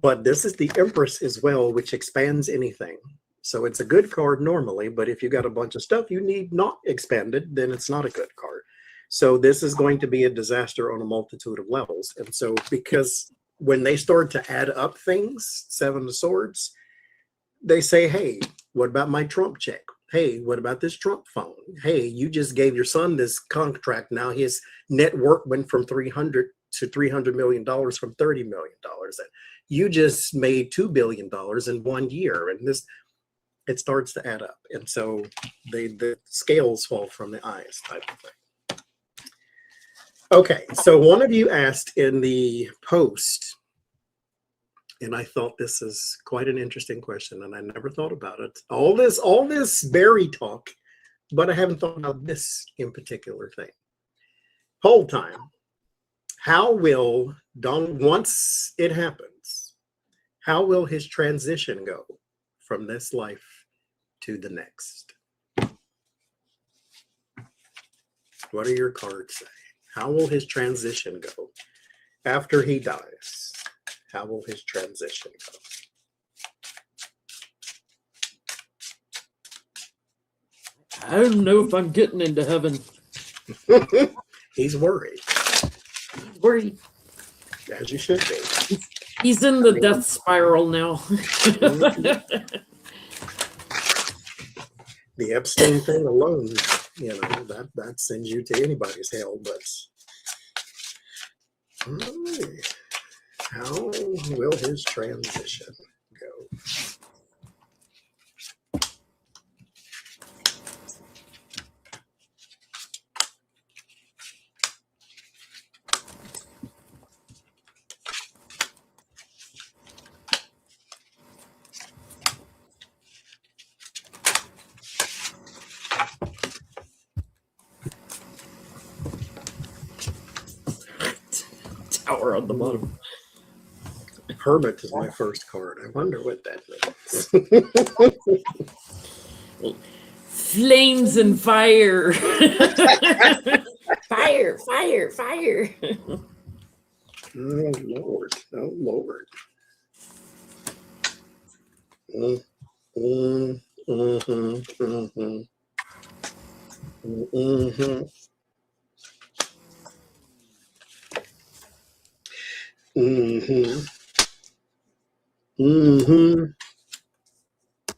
But this is the Empress as well, which expands anything. So it's a good card normally, but if you got a bunch of stuff you need not expanded, then it's not a good card. So this is going to be a disaster on a multitude of levels. And so, because when they start to add up things, Seven of Swords, they say, hey, what about my Trump check? Hey, what about this Trump phone? Hey, you just gave your son this contract. Now his net worth went from $300 to $300 million from $30 million. And you just made $2 billion in 1 year. And this, it starts to add up. And so the scales fall from the eyes type of thing. Okay, so one of you asked in the post, and I thought this is quite an interesting question, and I never thought about it. All this berry talk, but I haven't thought about this in particular thing. Poll time. How will Donald, once it happens, how will his transition go from this life to the next? What do your cards say? How will his transition go after he dies? How will his transition I don't know if I'm getting into heaven. go? He's worried, Worried. as you should be. He's in the death spiral now. The Epstein thing alone, you know, that sends you to anybody's hell. But how will his transition go? Tower on the bottom. Hermit is my first card. I wonder what that means. Flames and fire. Fire, fire, fire. Oh Lord! Oh Lord!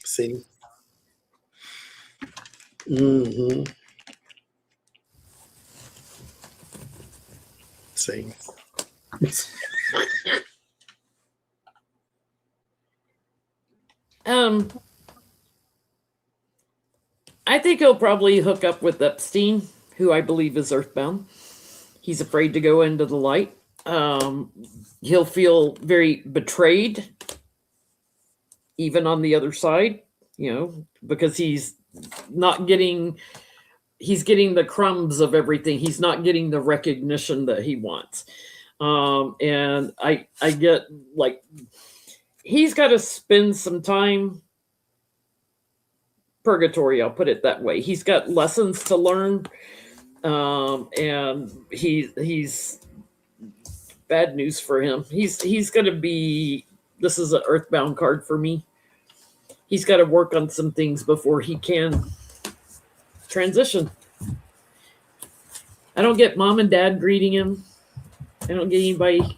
See. See. I think he'll probably hook up with Epstein, who I believe is earthbound. He's afraid to go into the light. He'll feel very betrayed, even on the other side, you know, because he's getting the crumbs of everything. He's not getting the recognition that he wants. And I get, like, he's got to spend some time purgatory, I'll put it that way. He's got lessons to learn. And he's bad news for him. He's going to be, this is an earthbound card for me. He's got to work on some things before he can transition. I don't get mom and dad greeting him. I don't get anybody.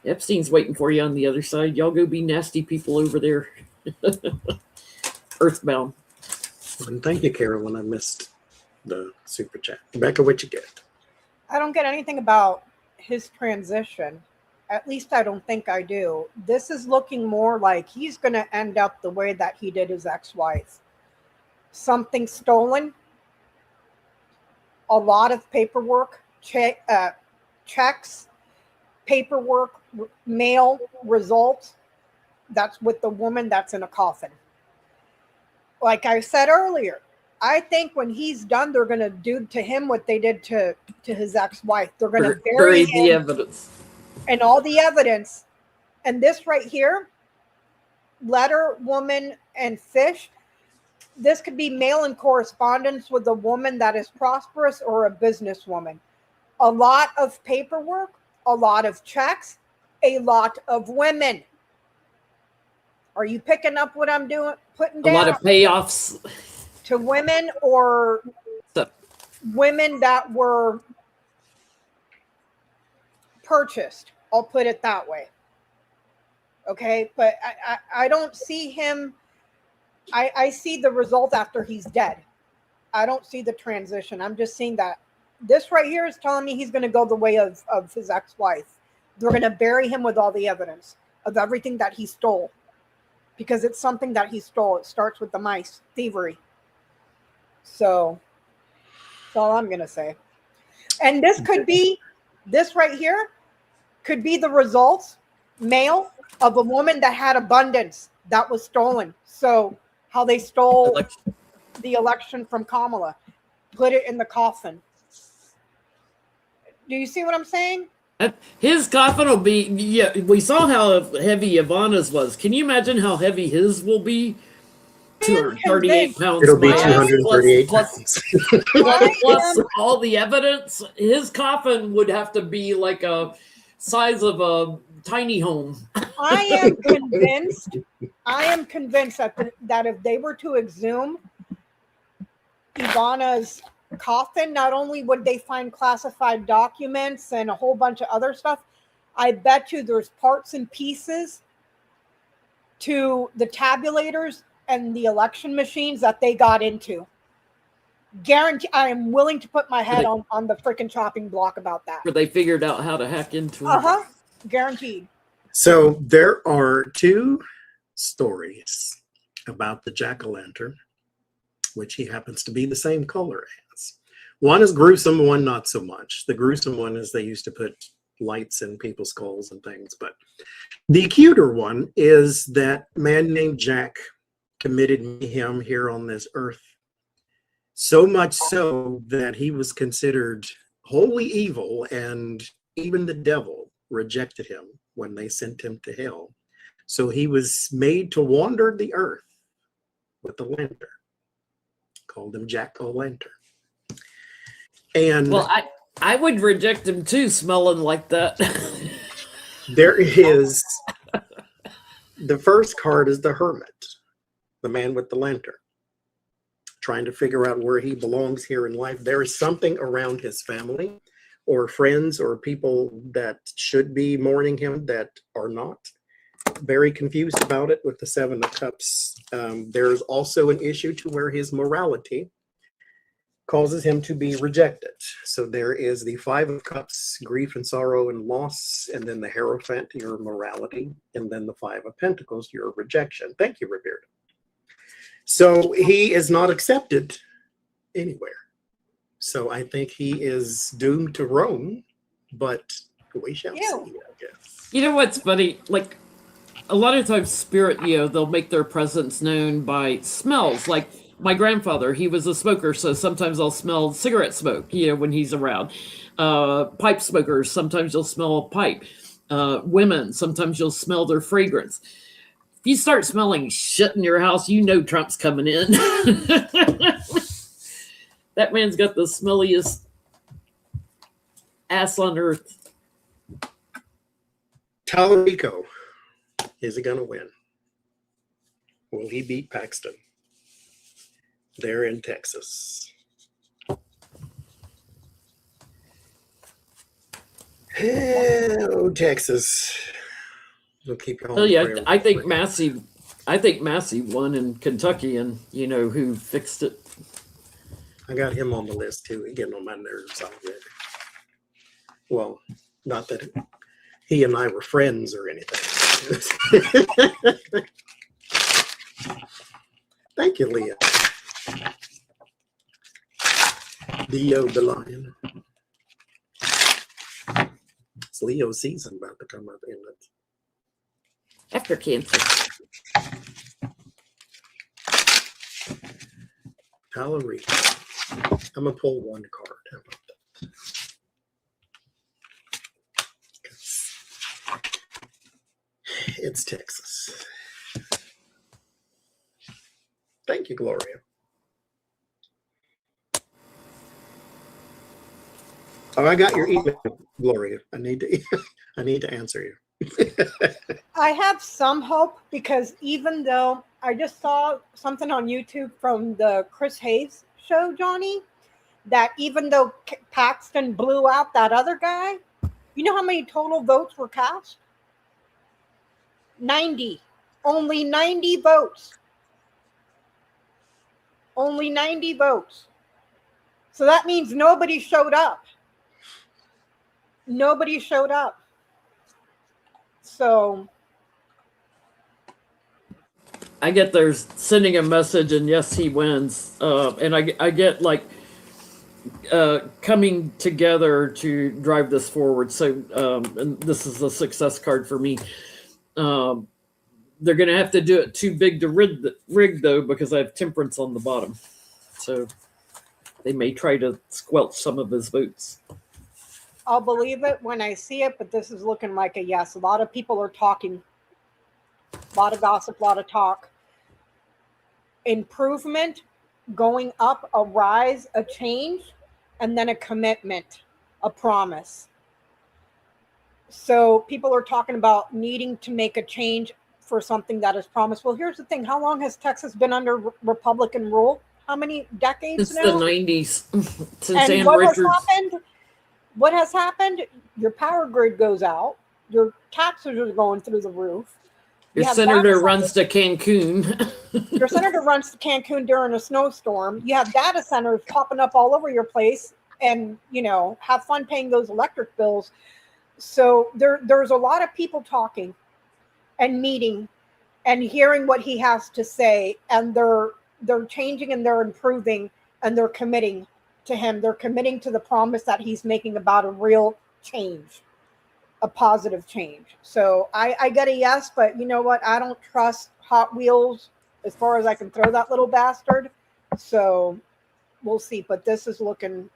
Epstein's waiting for you on the other side. Y'all go be nasty people over there. Earthbound. And thank you, Carolyn. I missed the super chat. Becca, what you get? I don't get anything about his transition. At least I don't think I do. This is looking more like he's going to end up the way that he did his ex-wife. Something stolen, a lot of paperwork, checks, paperwork, mail, results. That's with the woman that's in a coffin. Like I said earlier, I think when he's done, they're going to do to him what they did to his ex-wife. They're going to bury the him evidence. and all the evidence. And this right here, letter, woman, and fish, this could be mail in correspondence with a woman that is prosperous or a businesswoman. A lot of paperwork, a lot of checks, a lot of women. Are you picking up what I'm doing? Putting A down lot of payoffs. to women or So- women that were purchased. I'll put it that way. Okay, but I don't see him. I see the result after he's dead. I don't see the transition. I'm just seeing that this right here is telling me he's going to go the way of his ex-wife. They're going to bury him with all the evidence of everything that he stole, because it's something that he stole. It starts with the mice, thievery. So that's all I'm going to say. And this could be, this right here could be the results, male, of a woman that had abundance that was stolen. So how they stole the election from Kamala, put it in the coffin. Do you see what I'm saying? His coffin will be, yeah, we saw how heavy Ivana's was. Can you imagine how heavy his will be? 238 pounds. It'll be my ass, 238 plus, pounds. plus all the evidence. His coffin would have to be like a size of a tiny home. I am convinced that if they were to exhume Ivana's coffin, not only would they find classified documents and a whole bunch of other stuff, I bet you there's parts and pieces to the tabulators and the election machines that they got into. Guarantee, I am willing to put my head on the freaking chopping block about that. Where they figured out how to hack into it. Uh-huh. Guaranteed. So there are two stories about the jack-o'-lantern, which he happens to be the same color as. One is gruesome, one not so much. The gruesome one is they used to put lights in people's skulls and things, but the cuter one is that man named Jack committed mayhem here on this earth, so much so that he was considered wholly evil, and even the devil rejected him when they sent him to hell. So he was made to wander the earth with a lantern. Called him Jack-o'-lantern. And Well, I would reject him too, smelling like that. there is, the first card is the hermit, the man with the lantern, trying to figure out where he belongs here in life. There is something around his family or friends or people that should be mourning him that are not. Very confused about it with the Seven of Cups. There's also an issue to where his morality causes him to be rejected. So there is the Five of Cups, grief and sorrow and loss, and then the Hierophant, your morality, and then the Five of Pentacles, your rejection. Thank you, Revered. So he is not accepted anywhere. So I think he is doomed to roam, but we shall see, I guess. You know what's funny? Like, a lot of times spirit, they'll make their presence known by smells. Like my grandfather, he was a smoker, so sometimes I'll smell cigarette smoke, when he's around. Pipe smokers, sometimes you'll smell a pipe. Women, sometimes you'll smell their fragrance. If you start smelling shit in your house, Trump's coming in. That man's got the smelliest ass on earth. Tallarico, is he going to win? Will he beat Paxton? They're in Texas. Oh, Texas. We'll keep going. Oh yeah, I think Massey won in Kentucky, and who fixed it. I got him on the list too. He's getting on my nerves already. Well, not that he and I were friends or anything. Thank you, Leo. Leo the lion. It's Leo season about to come up, isn't it? After cancer. Valerie. I'm gonna pull one card. How about that? It's Texas. Thank you, Gloria. Oh, I got your email, Gloria. I need to answer you. I have some hope because even though I just saw something on YouTube from the Chris Hayes show, Johnny, that even though Paxton blew out that other guy, you know how many total votes were cast? 90. Only 90 votes. Only 90 votes. So that means nobody showed up. Nobody showed up. So I get there's sending a message, and yes, he wins. And I get like coming together to drive this forward. So, and this is a success card for me. They're going to have to do it too big to rig though, because I have temperance on the bottom. So they may try to squelch some of his votes. I'll believe it when I see it, but this is looking like a yes. A lot of people are talking. A lot of gossip, a lot of talk. Improvement, going up, a rise, a change, and then a commitment, a promise. So people are talking about needing to make a change for something that is promised. Well, here's the thing. How long has Texas been under Republican rule? How many decades Since now? the 90s, since And Ann what Richards. has happened? What has happened? Your power grid goes out. Your taxes are going through the roof. Your You have senator data runs to Cancun. Your senator runs to Cancun during a snowstorm. You have data centers popping up all over your place, and have fun paying those electric bills. So there's a lot of people talking and meeting and hearing what he has to say, and they're changing and they're improving and they're committing to him. They're committing to the promise that he's making about a real change, a positive change. So I get a yes, but you know what? I don't trust Hot Wheels as far as I can throw that little bastard. So we'll see. But this is looking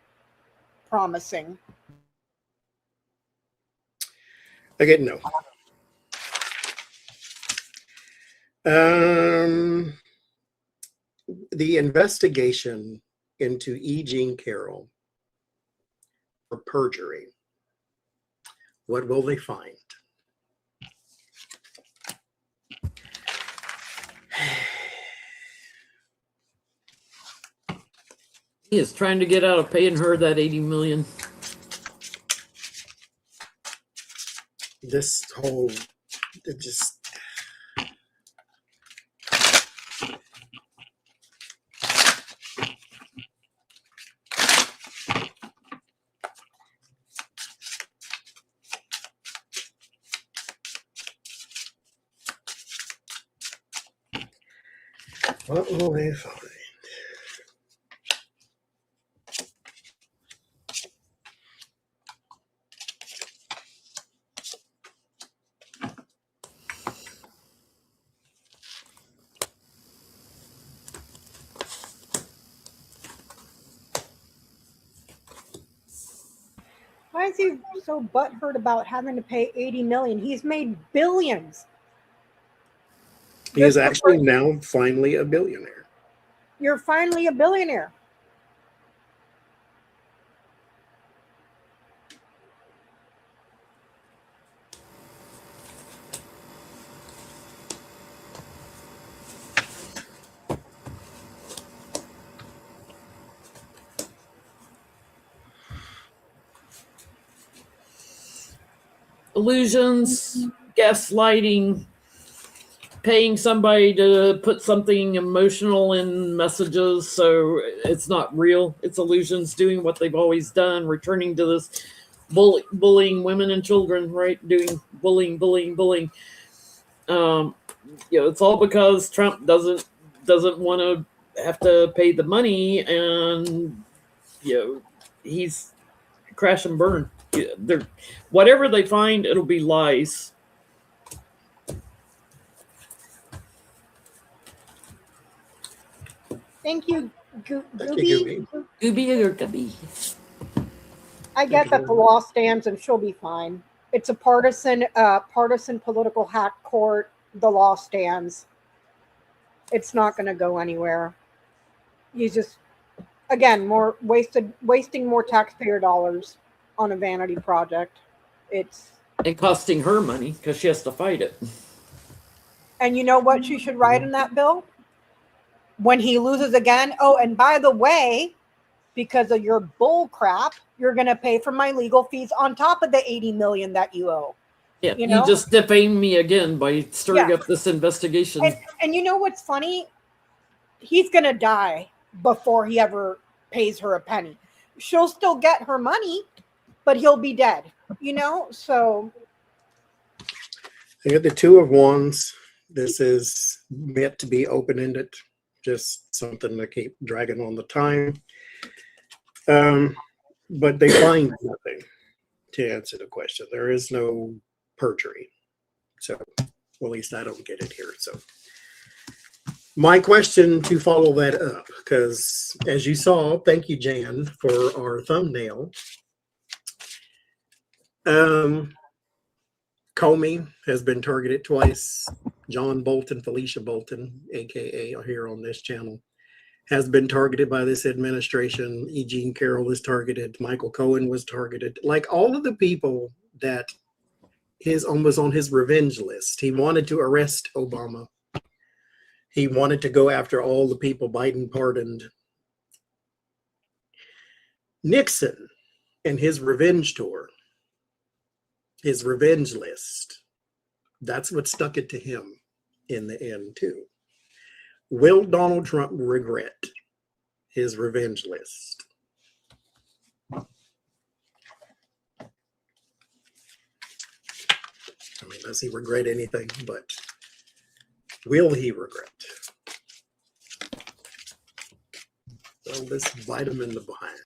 promising. I get no. The investigation into E. Jean Carroll for perjury. What will they find? He is trying to get out of paying her that $80 million. This whole, it just. What will they find? Why is he so butthurt about having to pay $80 million? He's made billions. He is actually now finally a billionaire. You're finally a billionaire. Illusions, gaslighting, paying somebody to put something emotional in messages so it's not real. It's illusions, doing what they've always done, returning to this bullying women and children, right? Doing bullying. It's all because Trump doesn't want to have to pay the money, and he's crash and burn. Whatever they find, it'll be lies. Thank you, Thank you, Gooby. Gooby. Gooby or Gubby. I get that the law stands and she'll be fine. It's a partisan political hack court. The law stands. It's not going to go anywhere. You just, again, wasting more taxpayer dollars on a vanity project. It's, And costing her money because she has to fight it. and you know what she should write in that bill? When he loses again, oh, and by the way, because of your bull crap, you're going to pay for my legal fees on top of the $80 million that you owe. Yeah, You know? you just defamed me again by stirring Yeah. up this investigation. And you know what's funny? He's going to die before he ever pays her a penny. She'll still get her money, but he'll be dead, you know? So I got the Two of Wands. This is meant to be open-ended, just something to keep dragging on the time. But they find nothing to answer the question. There is no perjury. So, well, at least I don't get it here. So, my question to follow that up, because as you saw, thank you, Jan, for our thumbnail. Comey has been targeted twice. John Bolton, Felicia Bolton, aka here on this channel, has been targeted by this administration. E. Jean Carroll was targeted. Michael Cohen was targeted. Like all of the people that was on his revenge list. He wanted to arrest Obama. He wanted to go after all the people Biden pardoned. Nixon and his revenge tour, his revenge list, that's what stuck it to him in the end too. Will Donald Trump regret his revenge list? I mean, does he regret anything? But will he regret? Well, let's bite him in the behind.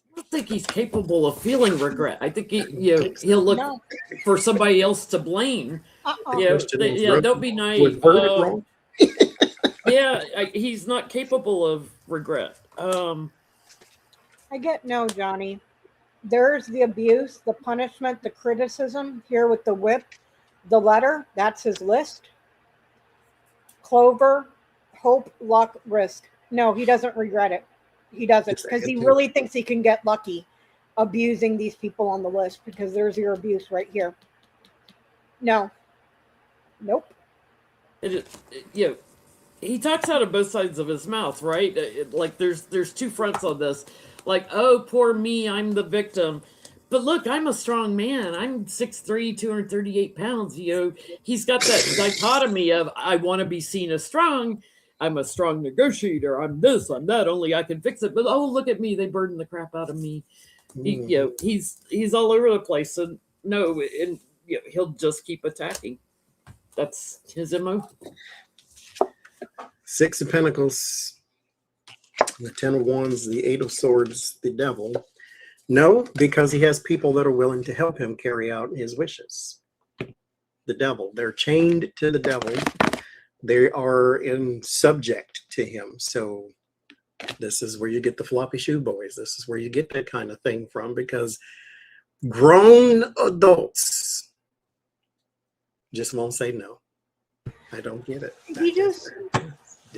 I don't think he's capable of feeling regret. I think he'll look no. for somebody else to blame. Question was Don't be Was naive. worded wrong? He's not capable of regret. I get no, Johnny. There's the abuse, the punishment, the criticism here with the whip, the letter. That's his list. Clover, hope, luck, risk. No, he doesn't regret it. He doesn't, because he really thinks he can get lucky abusing these people on the list, because there's your abuse right here. No. Nope. He talks out of both sides of his mouth, right? Like there's two fronts on this. Like, oh, poor me, I'm the victim. But look, I'm a strong man. I'm 6'3", 238 pounds. He's got that dichotomy of I want to be seen as strong. I'm a strong negotiator. I'm this, I'm that. Only I can fix it. But oh, look at me. They burden the crap out of me. He's all over the place. And no, and he'll just keep attacking. That's his MO. Six of Pentacles, the Ten of Wands, the Eight of Swords, the Devil. No, because he has people that are willing to help him carry out his wishes. The Devil. They're chained to the Devil. They are subject to him. So this is where you get the floppy shoe boys. This is where you get that kind of thing from, because grown adults just won't say no. I don't get it. He just,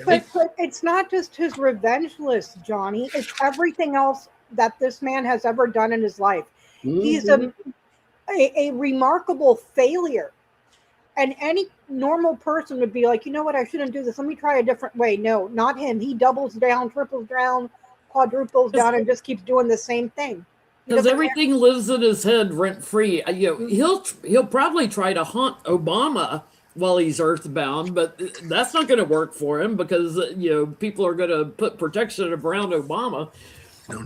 but it's not just his revenge list, Johnny. It's everything else that this man has ever done in his life. He's a remarkable failure. And any normal person would be like, you know what, I shouldn't do this. Let me try a different way. No, not him. He doubles down, triples down, quadruples down, and just keeps doing the same thing. Because everything lives in his head rent free. He'll probably try to haunt Obama while he's earthbound, but that's not going to work for him, because people are going to put protection around Obama.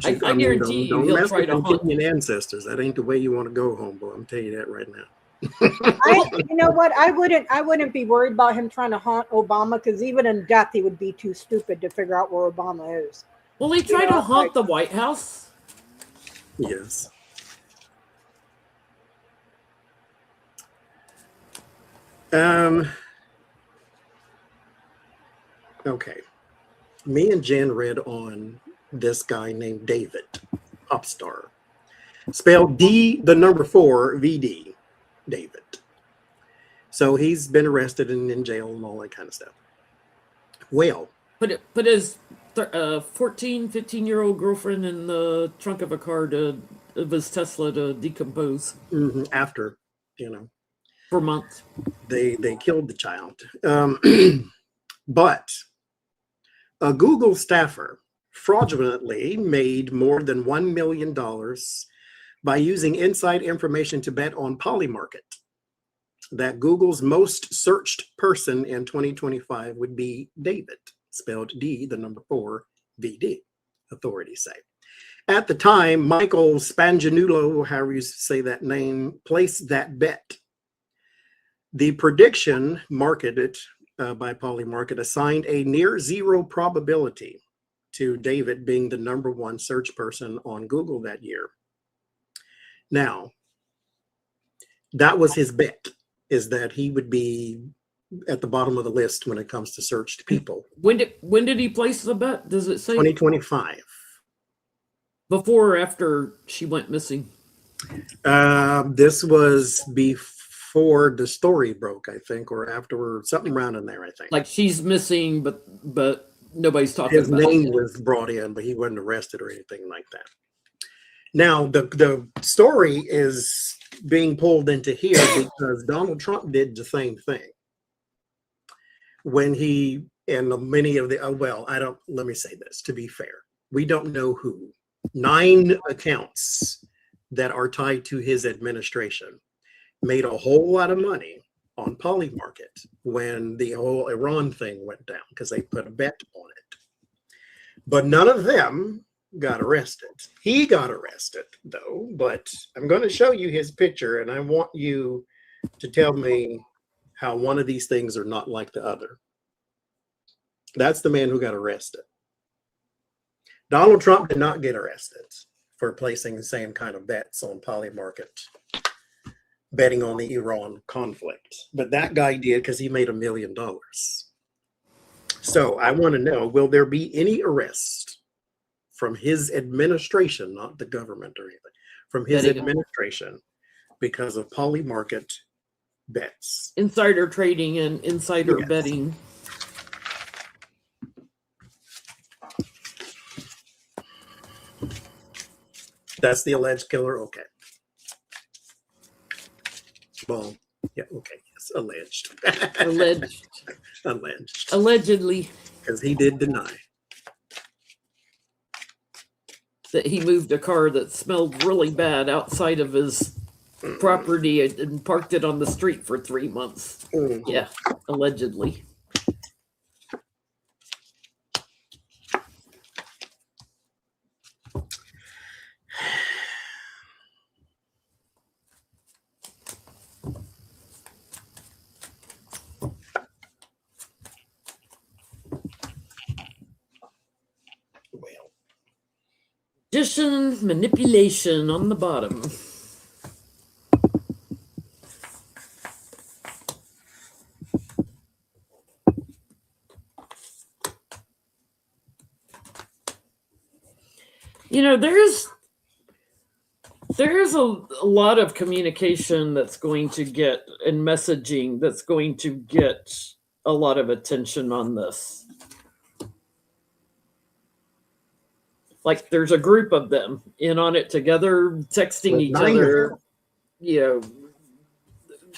I guarantee you he'll try to haunt your ancestors. That ain't the way you want to go, homeboy. I'm telling you that right now. You know what? I wouldn't be worried about him trying to haunt Obama, because even in death, he would be too stupid to figure out where Obama is. Well, he tried know, to haunt like- the White House. Yes. Okay. Me and Jen read on this guy named David Upstar, spelled D, the number 4, VD, David. So he's been arrested and in jail and all that kind of stuff. Well, Put his 14, 15-year-old girlfriend in the trunk of a car of his Tesla to decompose after, you know, for months. they killed the child. But a Google staffer fraudulently made more than $1 million by using inside information to bet on Polymarket that Google's most searched person in 2025 would be David, spelled D, the number 4, VD, authorities say. At the time, Michael Spanganulo, however you say that name, placed that bet. The prediction marketed by Polymarket assigned a near zero probability to David being the number 1 search person on Google that year. Now, that was his bet, is that he would be at the bottom of the list when it comes to searched people. When did he place the bet? Does it say 2025. before or after she went missing? This was before the story broke, I think, or after, something around in there, I think. Like she's missing, but nobody's talking His about name it. was brought in, but he wasn't arrested or anything like that. Now, the story is being pulled into here because Donald Trump did the same thing. When he, and many of the, let me say this, to be fair, we don't know who. 9 accounts that are tied to his administration made a whole lot of money on Polymarket when the whole Iran thing went down because they put a bet on it. But none of them got arrested. He got arrested though, but I'm going to show you his picture and I want you to tell me how one of these things are not like the other. That's the man who got arrested. Donald Trump did not get arrested for placing the same kind of bets on Polymarket, betting on the Iran conflict. But that guy did because he made $1 million. So I want to know, will there be any arrest from his administration, not the government or anything, from his Betting. administration because of Polymarket bets? Insider trading and insider Yes. betting. That's the alleged killer? Okay. Well, yeah, okay, yes, alleged. Alleged. Alleged. Allegedly Because he did deny. that he moved a car that smelled really bad outside of his property and parked it on the street for 3 months. Mhm. Yeah, allegedly. Well, Addition manipulation on the bottom. You know, there's a lot of communication that's going to get, and messaging that's going to get a lot of attention on this. Like there's a group of them in on it together, texting With each 9 of other. them. You know,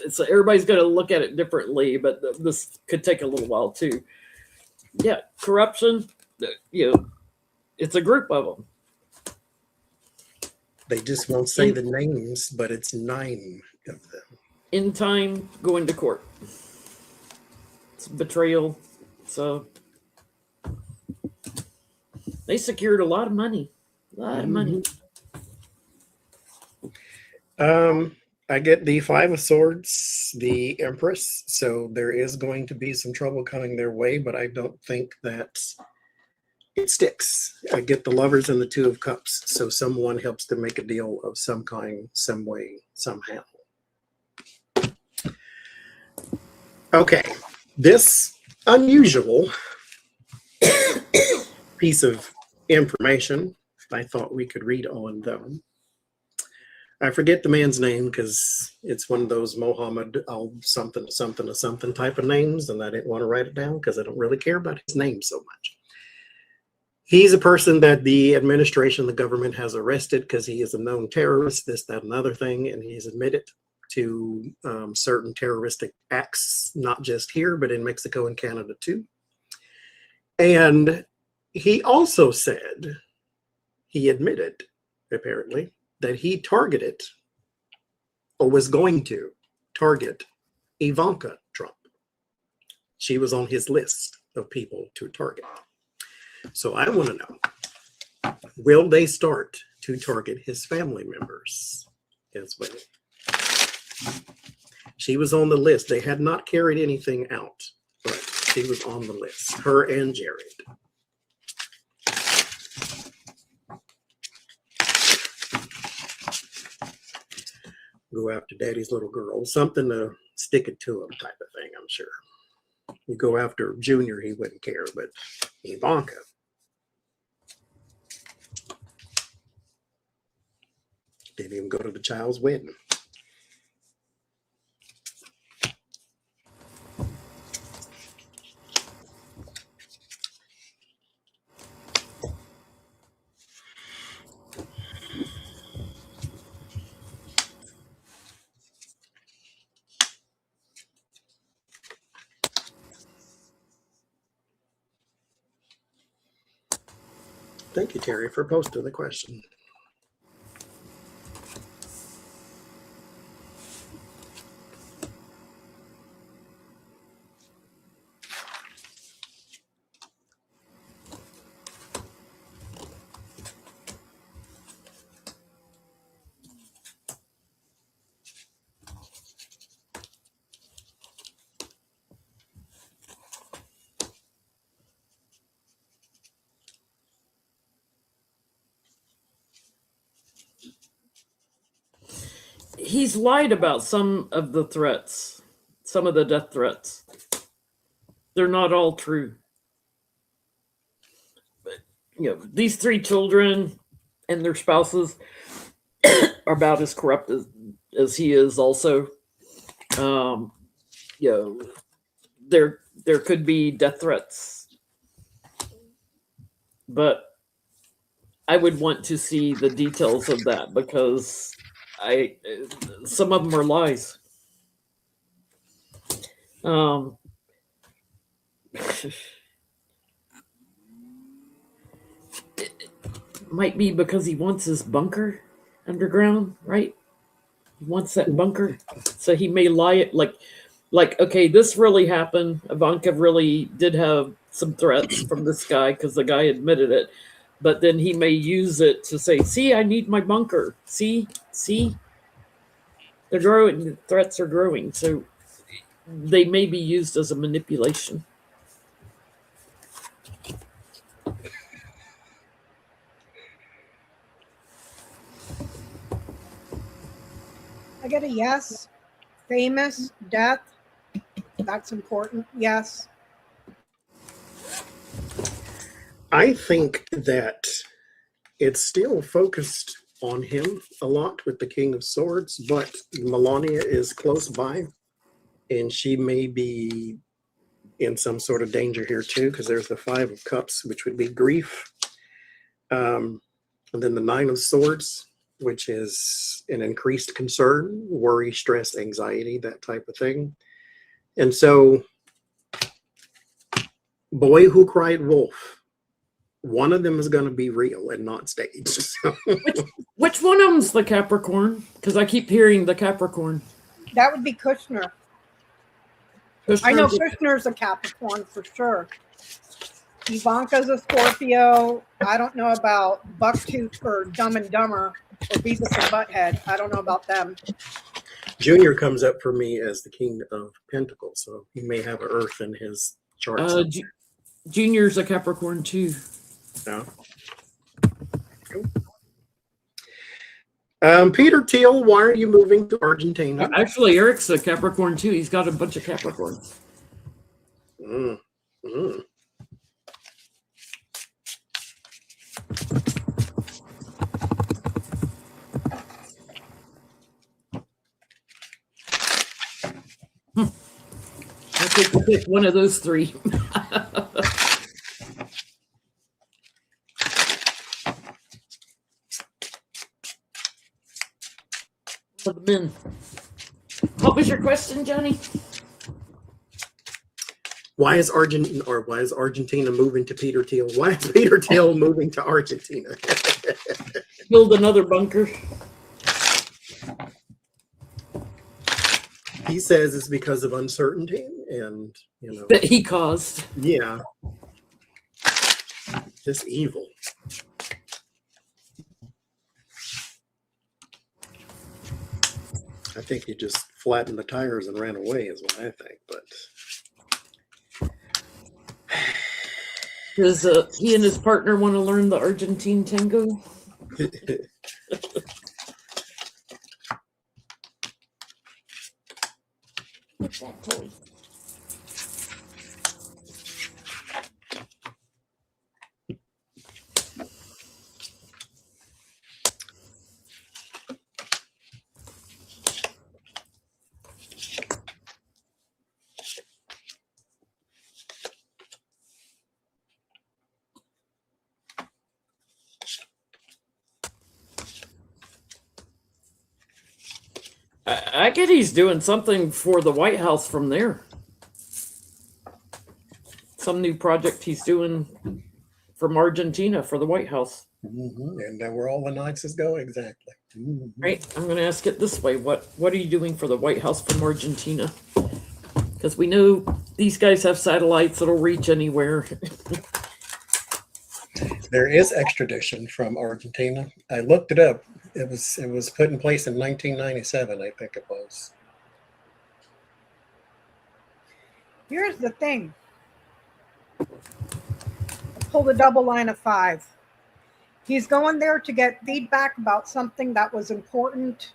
it's everybody's going to look at it differently, but this could take a little while too. Yeah, corruption. You know, it's a group of them. they just won't say the names, but it's 9 of them. In time, going to court. It's betrayal. So they secured a lot of money. A lot of money. I get the Five of Swords, the Empress, so there is going to be some trouble coming their way, but I don't think that it sticks. I get the Lovers and the Two of Cups, so someone helps to make a deal of some kind, some way, somehow. Okay, this unusual piece of information I thought we could read on them. I forget the man's name because it's one of those Mohammed al something something or something type of names, and I didn't want to write it down because I don't really care about his name so much. He's a person that the administration, the government has arrested because he is a known terrorist, this, that, and other thing, and he's admitted to certain terroristic acts, not just here, but in Mexico and Canada too. And he also said, he admitted, apparently, that he targeted or was going to target Ivanka Trump. She was on his list of people to target. So I want to know, will they start to target his family members as well? She was on the list. They had not carried anything out, but she was on the list, her and Jared. Go after daddy's little girl, something to stick it to him type of thing, I'm sure. You go after Junior, he wouldn't care, but Ivanka. Didn't even go to the child's wedding. Thank you, Terry, for posting the question. He's lied about some of the threats, some of the death threats. They're not all true. But, these 3 children and their spouses are about as corrupt as he is also. There could be death threats, but I would want to see the details of that because some of them are lies. It might be because he wants his bunker underground, right? He wants that bunker, so he may lie it like okay, this really happened. Ivanka really did have some threats from this guy because the guy admitted it. But then he may use it to say, see, I need my bunker. See, they're growing. The threats are growing. So they may be used as a manipulation. I get a yes. Famous death. That's important. Yes. I think that it's still focused on him a lot with the King of Swords, but Melania is close by, and she may be in some sort of danger here too, because there's the Five of Cups, which would be grief, and then the Nine of Swords, which is an increased concern, worry, stress, anxiety, that type of thing. And so, Boy Who Cried Wolf, one of them is going to be real and not staged. So. Which one of them's the Capricorn? Because I keep hearing the Capricorn. That would be Kushner. I know Kushner's a Capricorn for sure. Ivanka's a Scorpio. I don't know about Bucktooth or Dumb and Dumber or Beavis and Butthead. I don't know about them. Junior comes up for me as the King of Pentacles, so he may have an Earth in his chart. Junior's a Capricorn too. No. Peter Thiel, why are you moving to Argentina? Actually, Eric's a Capricorn too. He's got a bunch of Capricorns. Mm, mm. I think we'll pick one of those three. For the men. What was your question, Johnny? Why is Argentina moving to Peter Thiel? Why is Peter Thiel moving to Argentina? Build another bunker. He says it's because of uncertainty, and That he caused. yeah, just evil. I think he just flattened the tires and ran away, is what I think. But Does he and his partner want to learn the Argentine tango? What's that toy? I get he's doing something for the White House from there. Some new project he's doing from Argentina for the White House. And where all the Nazis go, exactly. Right? I'm going to ask it this way. What are you doing for the White House from Argentina? Because we know these guys have satellites that'll reach anywhere. There is extradition from Argentina. I looked it up. It was put in place in 1997, I think it was. Here's the thing. Pull the double line of 5. He's going there to get feedback about something that was important,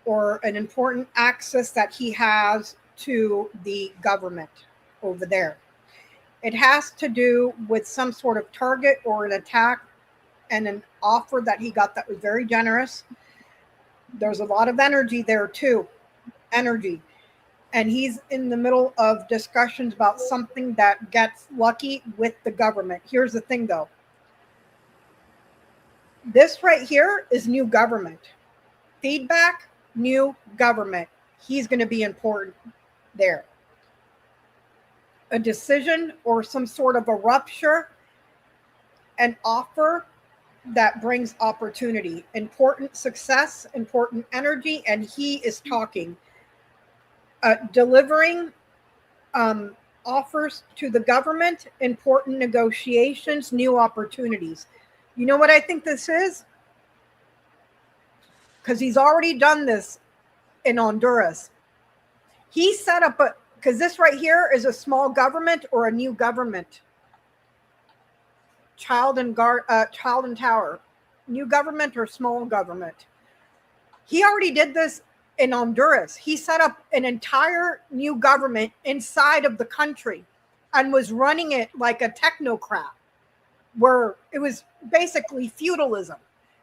or an important access that he has to the government over there. It has to do with some sort of target or an attack and an offer that he got that was very generous. There's a lot of energy there too. Energy. And he's in the middle of discussions about something that gets lucky with the government. Here's the thing though. This right here is new government. Feedback, new government. He's going to be important there. A decision or some sort of a rupture, an offer that brings opportunity, important success, important energy, and he is talking. Delivering offers to the government, important negotiations, new opportunities. You know what I think this is? Because he's already done this in Honduras. He set up because this right here is a small government or a new government. Child and Tower. New government or small government. He already did this in Honduras. He set up an entire new government inside of the country and was running it like a technocrat, where it was basically feudalism.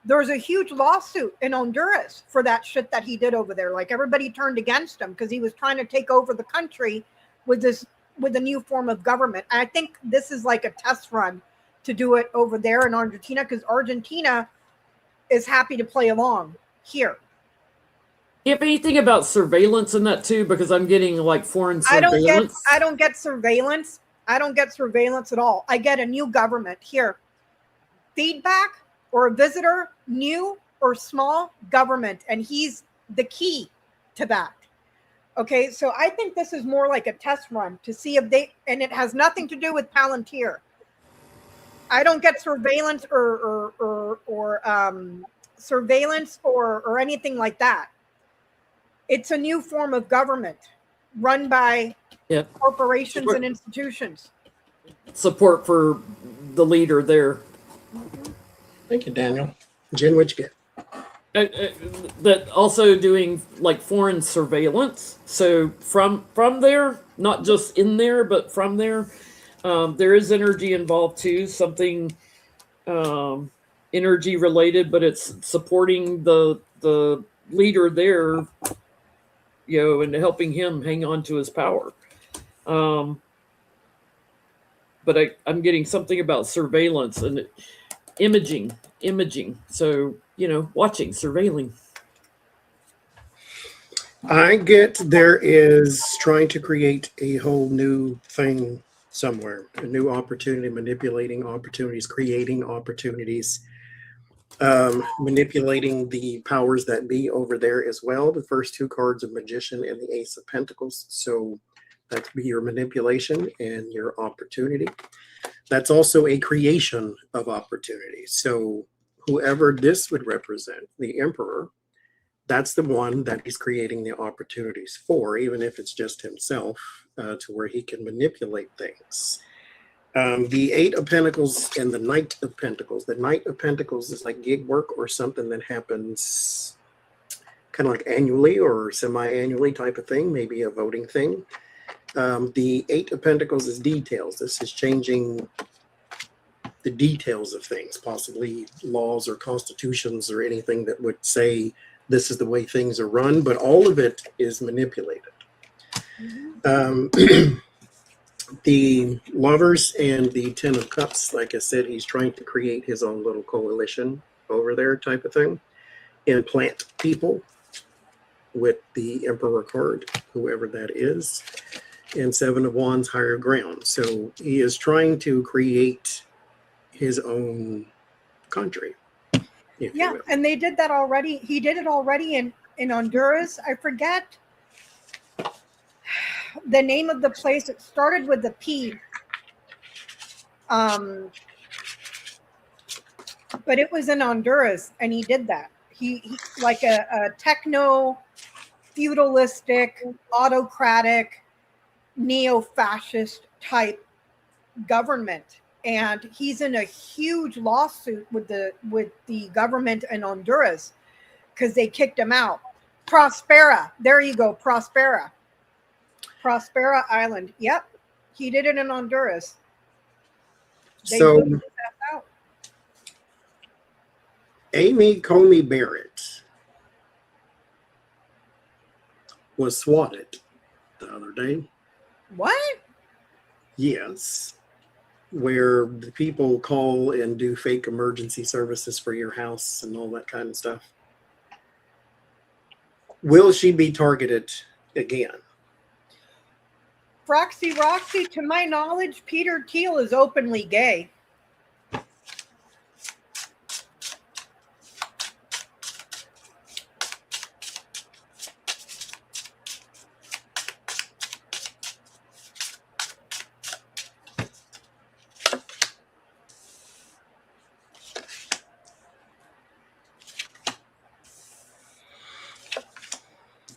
There was a huge lawsuit in Honduras for that shit that he did over there. Like everybody turned against him because he was trying to take over the country with a new form of government. And I think this is like a test run to do it over there in Argentina, because Argentina is happy to play along here. You have anything about surveillance in that too? Because I'm getting like foreign surveillance. I don't get surveillance. I don't get surveillance at all. I get a new government here. Feedback or a visitor, new or small government. And he's the key to that. Okay, so I think this is more like a test run to see if and it has nothing to do with Palantir. I don't get surveillance or surveillance or anything like that. It's a new form of government run by Yep. corporations and institutions. Support for the leader there. Thank you, Daniel. Jen, what you get? That also doing like foreign surveillance. So from there, not just in there, but from there, there is energy involved too. Something energy related, but it's supporting the leader there, and helping him hang on to his power. But I'm getting something about surveillance and imaging. So, watching, surveilling. I get there is trying to create a whole new thing somewhere, a new opportunity, manipulating opportunities, creating opportunities, manipulating the powers that be over there as well. The first two cards are Magician and the Ace of Pentacles. So that could be your manipulation and your opportunity. That's also a creation of opportunity. So whoever this would represent, the Emperor, that's the one that he's creating the opportunities for, even if it's just himself, to where he can manipulate things. The Eight of Pentacles and the Knight of Pentacles. The Knight of Pentacles is like gig work or something that happens kind of like annually or semi-annually type of thing, maybe a voting thing. The Eight of Pentacles is details. This is changing the details of things, possibly laws or constitutions or anything that would say this is the way things are run, but all of it is manipulated. The Lovers and the Ten of Cups, like I said, he's trying to create his own little coalition over there type of thing. Implant people with the Emperor card, whoever that is. And Seven of Wands, higher ground. So he is trying to create his own country. if you Yeah, will. and they did that already. He did it already in Honduras. I forget the name of the place. It started with the P. But it was in Honduras, and he did that. He like a techno feudalistic, autocratic, neo-fascist type government, and he's in a huge lawsuit with the government in Honduras because they kicked him out. Prospera, there you go, Prospera Island. Yep, he did it in Honduras. They So booted his ass out. Amy Comey Barrett was swatted the other day. What? Yes. Where the people call and do fake emergency services for your house and all that kind of stuff. Will she be targeted again? Froxy Roxy, to my knowledge, Peter Thiel is openly gay.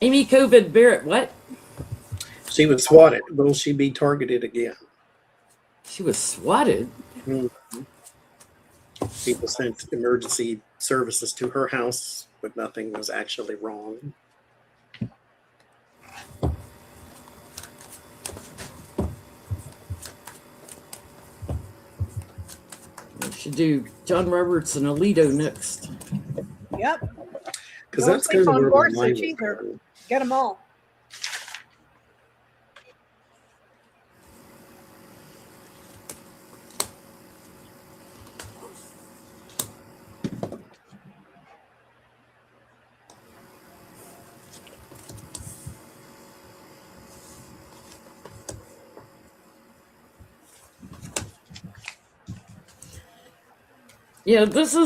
Amy COVID Barrett, what? She was swatted. Will she be targeted again? She was swatted. People sent emergency services to her house, but nothing was actually wrong. We should do John Roberts and Alito next. Yep, Because Don't that's sleep kind of on where my Gorsuch mind was either. going. get them all. Yeah, these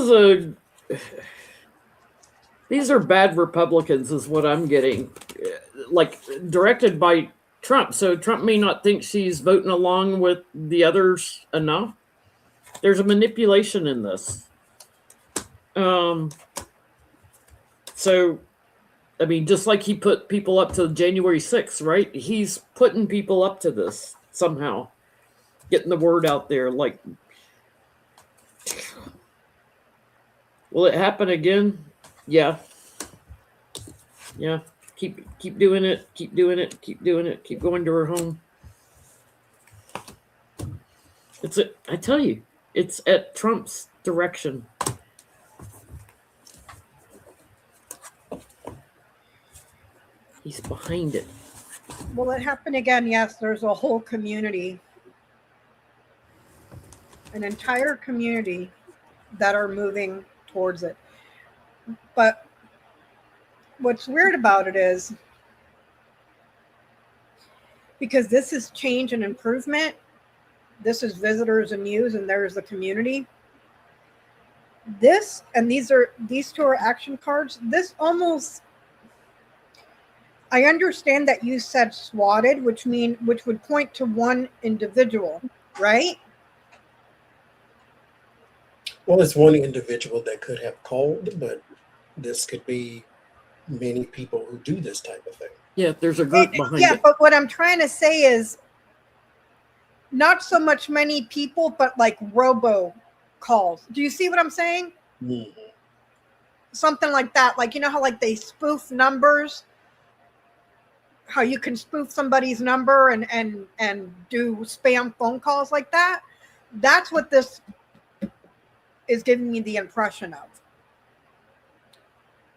are bad Republicans is what I'm getting. Like directed by Trump. So Trump may not think she's voting along with the others enough. There's a manipulation in this. So I mean, just like he put people up to January 6th, right? He's putting people up to this somehow, getting the word out there. Like, will it happen again? Yeah. Yeah. Keep doing it. Keep doing it. Keep doing it. Keep going to her home. I tell you, it's at Trump's direction. He's behind it. Will it happen again? Yes, there's a whole community, an entire community that are moving towards it. But what's weird about it is, because this is change and improvement, this is visitors and news, and there's the community. These two are action cards. This almost, I understand that you said swatted, which would point to one individual, right? Well, it's one individual that could have called, but this could be many people who do this type of thing. Yeah, there's a group behind Yeah, it. but what I'm trying to say is not so much many people, but like robo calls. Do you see what I'm saying? Mhm. Something like that. Like, you know how like they spoof numbers? How you can spoof somebody's number and do spam phone calls like that? That's what this is giving me the impression of.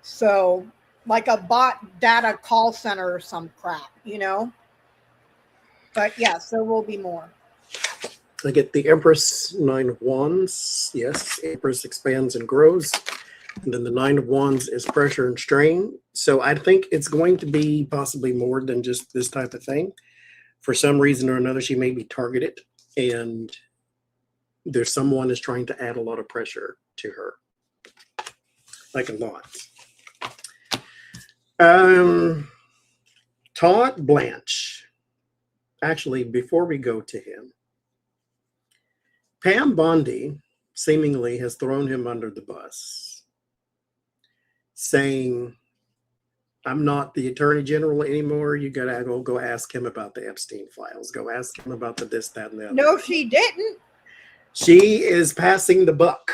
So, like a bot data call center or some crap, you know? But yes, there will be more. I get the Empress, Nine of Wands. Yes, Empress expands and grows. And then the Nine of Wands is pressure and strain. So I think it's going to be possibly more than just this type of thing. For some reason or another, she may be targeted, and there's someone is trying to add a lot of pressure to her. Like a lot. Todd Blanche. Actually, before we go to him, Pam Bondi seemingly has thrown him under the bus, saying, I'm not the attorney general anymore. You gotta go ask him about the Epstein files. Go ask him about the this, that, and the other. No, she didn't. She is passing the buck.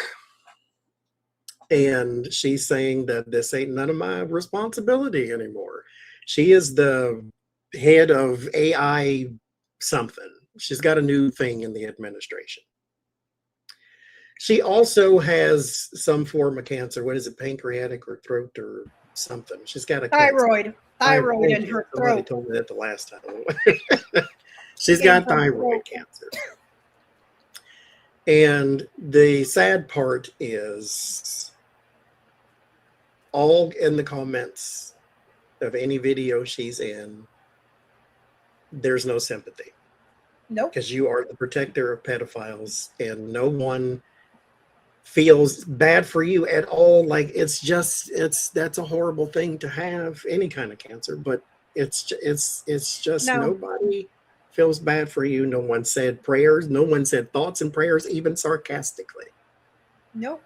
And she's saying that this ain't none of my responsibility anymore. She is the head of AI something. She's got a new thing in the administration. She also has some form of cancer. What is it, pancreatic or throat or something? She's got a Thyroid thyroid in her Somebody throat. told me that the last time. She's Came got from her thyroid throat. cancer. And the sad part is all in the comments of any video she's in, there's no sympathy. Nope. Because you are the protector of pedophiles, and no one feels bad for you at all. Like that's a horrible thing to have, any kind of cancer, but it's just No. nobody feels bad for you. No one said prayers. No one said thoughts and prayers, even sarcastically. Nope.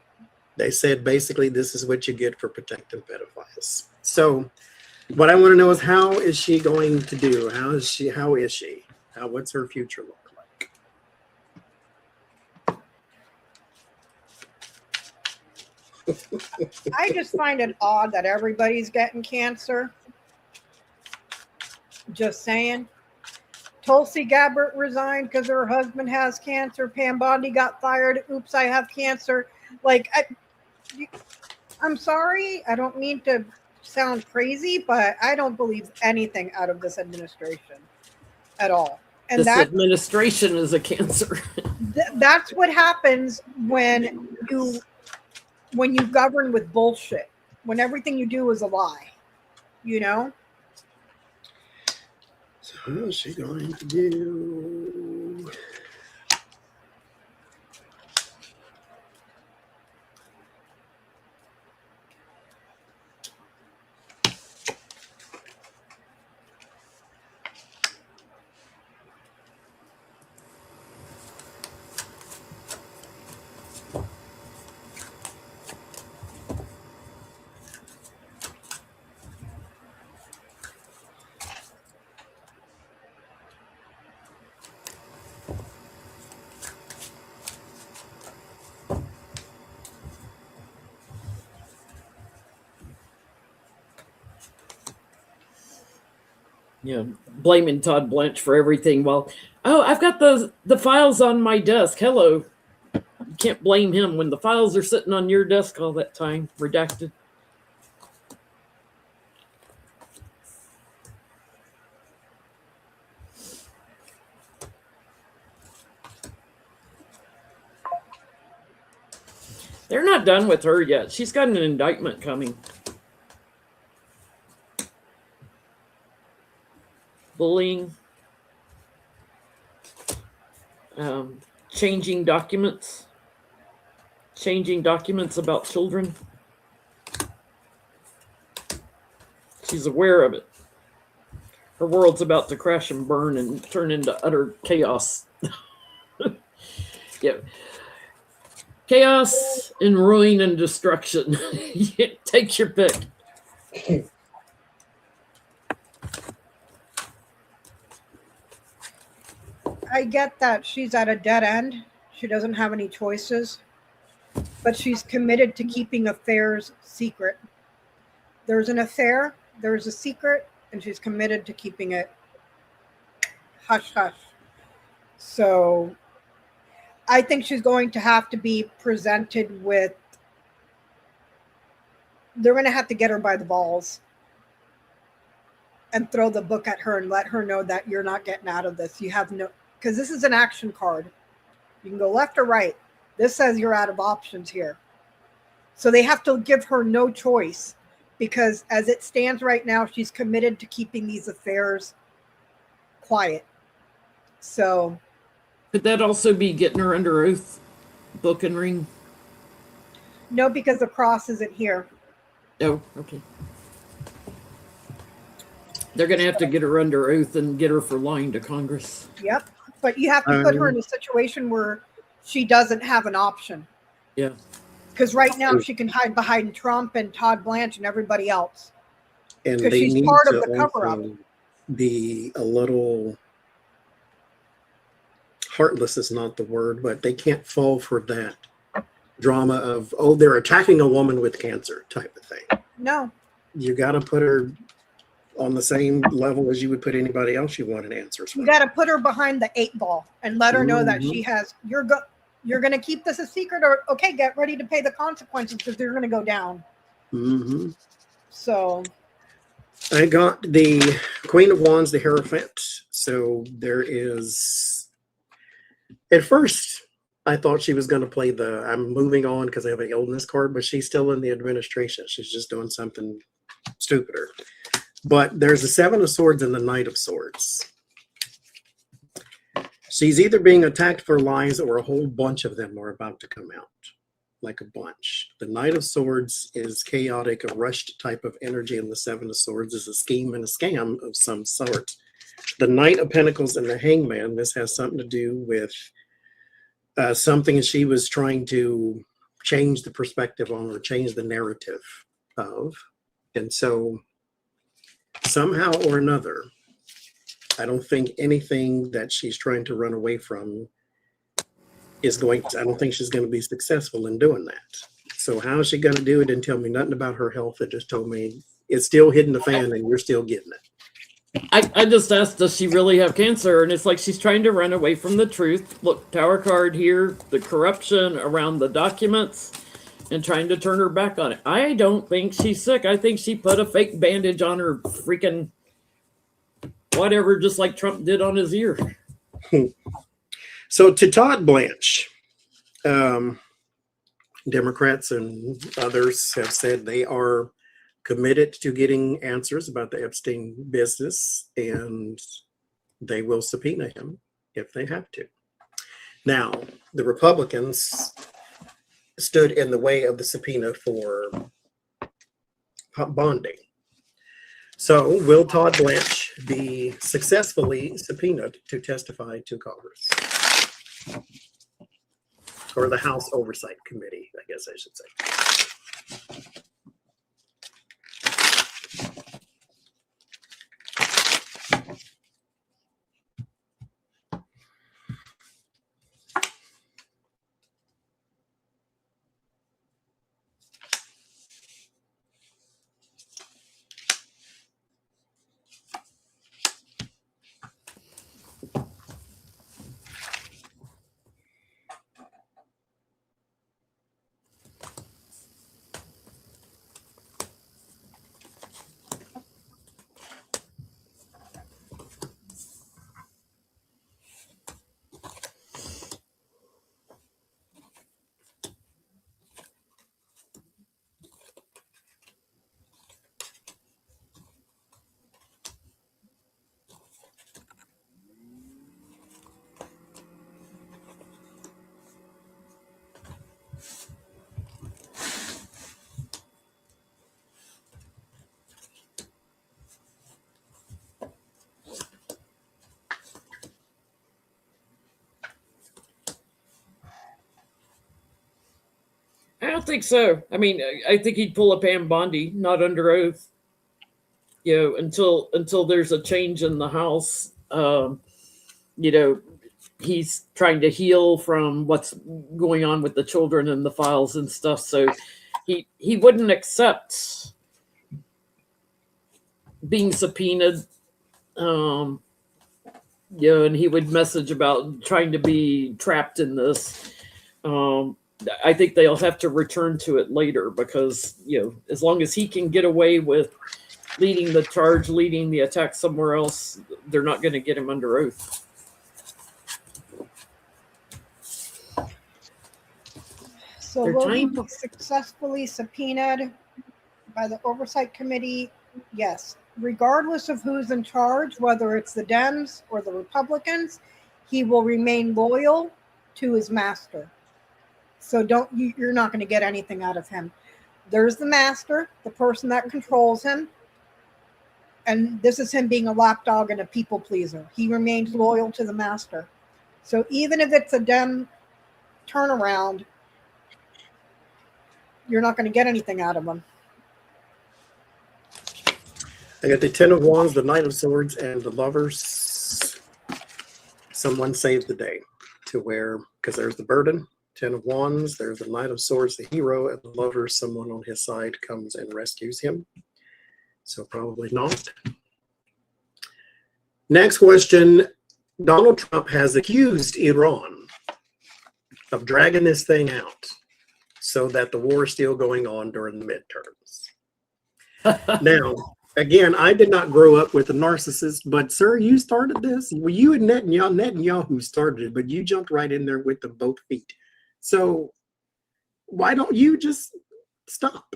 They said basically this is what you get for protecting pedophiles. So what I want to know is, how is she going to do? What's her future look like? I just find it odd that everybody's getting cancer. Just saying. Tulsi Gabbard resigned because her husband has cancer. Pam Bondi got fired. Oops, I have cancer. Like, I'm sorry. I don't mean to sound crazy, but I don't believe anything out of this administration at all. And This administration is a cancer. that's what happens when you govern with bullshit. When everything you do is a lie, you know? So how's she going to do? blaming Todd Blanche for everything. Well, oh, I've got the files on my desk. Hello. You can't blame him when the files are sitting on your desk all that time, redacted. They're not done with her yet. She's got an indictment coming. Bullying. Changing documents. Changing documents about children. She's aware of it. Her world's about to crash and burn and turn into utter chaos. Yeah. Chaos and ruin and destruction. Take your pick. I get that she's at a dead end. She doesn't have any choices, but she's committed to keeping affairs secret. There's an affair, there's a secret, and she's committed to keeping it hush hush. So I think she's going to have to be presented with, they're going to have to get her by the balls and throw the book at her and let her know that you're not getting out of this. You have no, because this is an action card. You can go left or right. This says you're out of options here. So they have to give her no choice, because as it stands right now, she's committed to keeping these affairs quiet. So could that also be getting her under oath, book and ring? no, because the cross isn't here. Oh, okay. They're going to have to get her under oath and get her for lying to Congress. Yep. But you have to put her in a situation where she doesn't have an option. Yeah. Because right now she can hide behind Trump and Todd Blanche and everybody else. And Because they she's need part to of the cover-up. also be a little heartless is not the word, but they can't fall for that drama of, oh, they're attacking a woman with cancer type of thing. No. You got to put her on the same level as you would put anybody else you wanted answers You from. got to put her behind the 8 ball and let her know that she has, you're going to keep this a secret, or okay, get ready to pay the consequences because they're going to go down. Mm-hmm. So I got the Queen of Wands, the Hierophant. So there is, at first, I thought she was going to play the I'm moving on because I have an illness card, but she's still in the administration. She's just doing something stupider. But there's the Seven of Swords and the Knight of Swords. She's either being attacked for lies or a whole bunch of them are about to come out, like a bunch. The Knight of Swords is chaotic, a rushed type of energy, and the Seven of Swords is a scheme and a scam of some sort. The Knight of Pentacles and the Hangman, this has something to do with something she was trying to change the perspective on or change the narrative of. And so somehow or another, I don't think anything that she's trying to run away from is going to, I don't think she's going to be successful in doing that. So how is she going to do it? Didn't tell me nothing about her health. It just told me it's still hitting the fan and you're still getting it. I just asked, does she really have cancer? And it's like she's trying to run away from the truth. Look, Tower card here, the corruption around the documents and trying to turn her back on it. I don't think she's sick. I think she put a fake bandage on her freaking whatever, just like Trump did on his ear. So to Todd Blanche, Democrats and others have said they are committed to getting answers about the Epstein business, and they will subpoena him if they have to. Now, the Republicans stood in the way of the subpoena for bonding. So will Todd Blanche be successfully subpoenaed to testify to Congress? Or the House Oversight Committee, I guess I should say. don't think so. I mean, I think he'd pull a Pam Bondi, not under oath. Until there's a change in the house. He's trying to heal from what's going on with the children and the files and stuff. So he wouldn't accept being subpoenaed. And he would message about trying to be trapped in this. I think they'll have to return to it later because, as long as he can get away with leading the charge, leading the attack somewhere else, they're not going to get him under oath. So Their will he time- be successfully subpoenaed by the Oversight Committee? Yes. Regardless of who's in charge, whether it's the Dems or the Republicans, he will remain loyal to his master. So you're not going to get anything out of him. There's the master, the person that controls him. And this is him being a lapdog and a people pleaser. He remains loyal to the master. So even if it's a Dem turnaround, you're not going to get anything out of him. I got the Ten of Wands, the Knight of Swords, and the Lovers. Someone saved the day to where, because there's the burden, Ten of Wands, there's the Knight of Swords, the hero, and the Lovers, someone on his side comes and rescues him. So probably not. Next question. Donald Trump has accused Iran of dragging this thing out so that the war is still going on during the midterms. Now, again, I did not grow up with a narcissist, but sir, you started this. Well, you and Netanyahu started it, but you jumped right in there with the both feet. So why don't you just stop?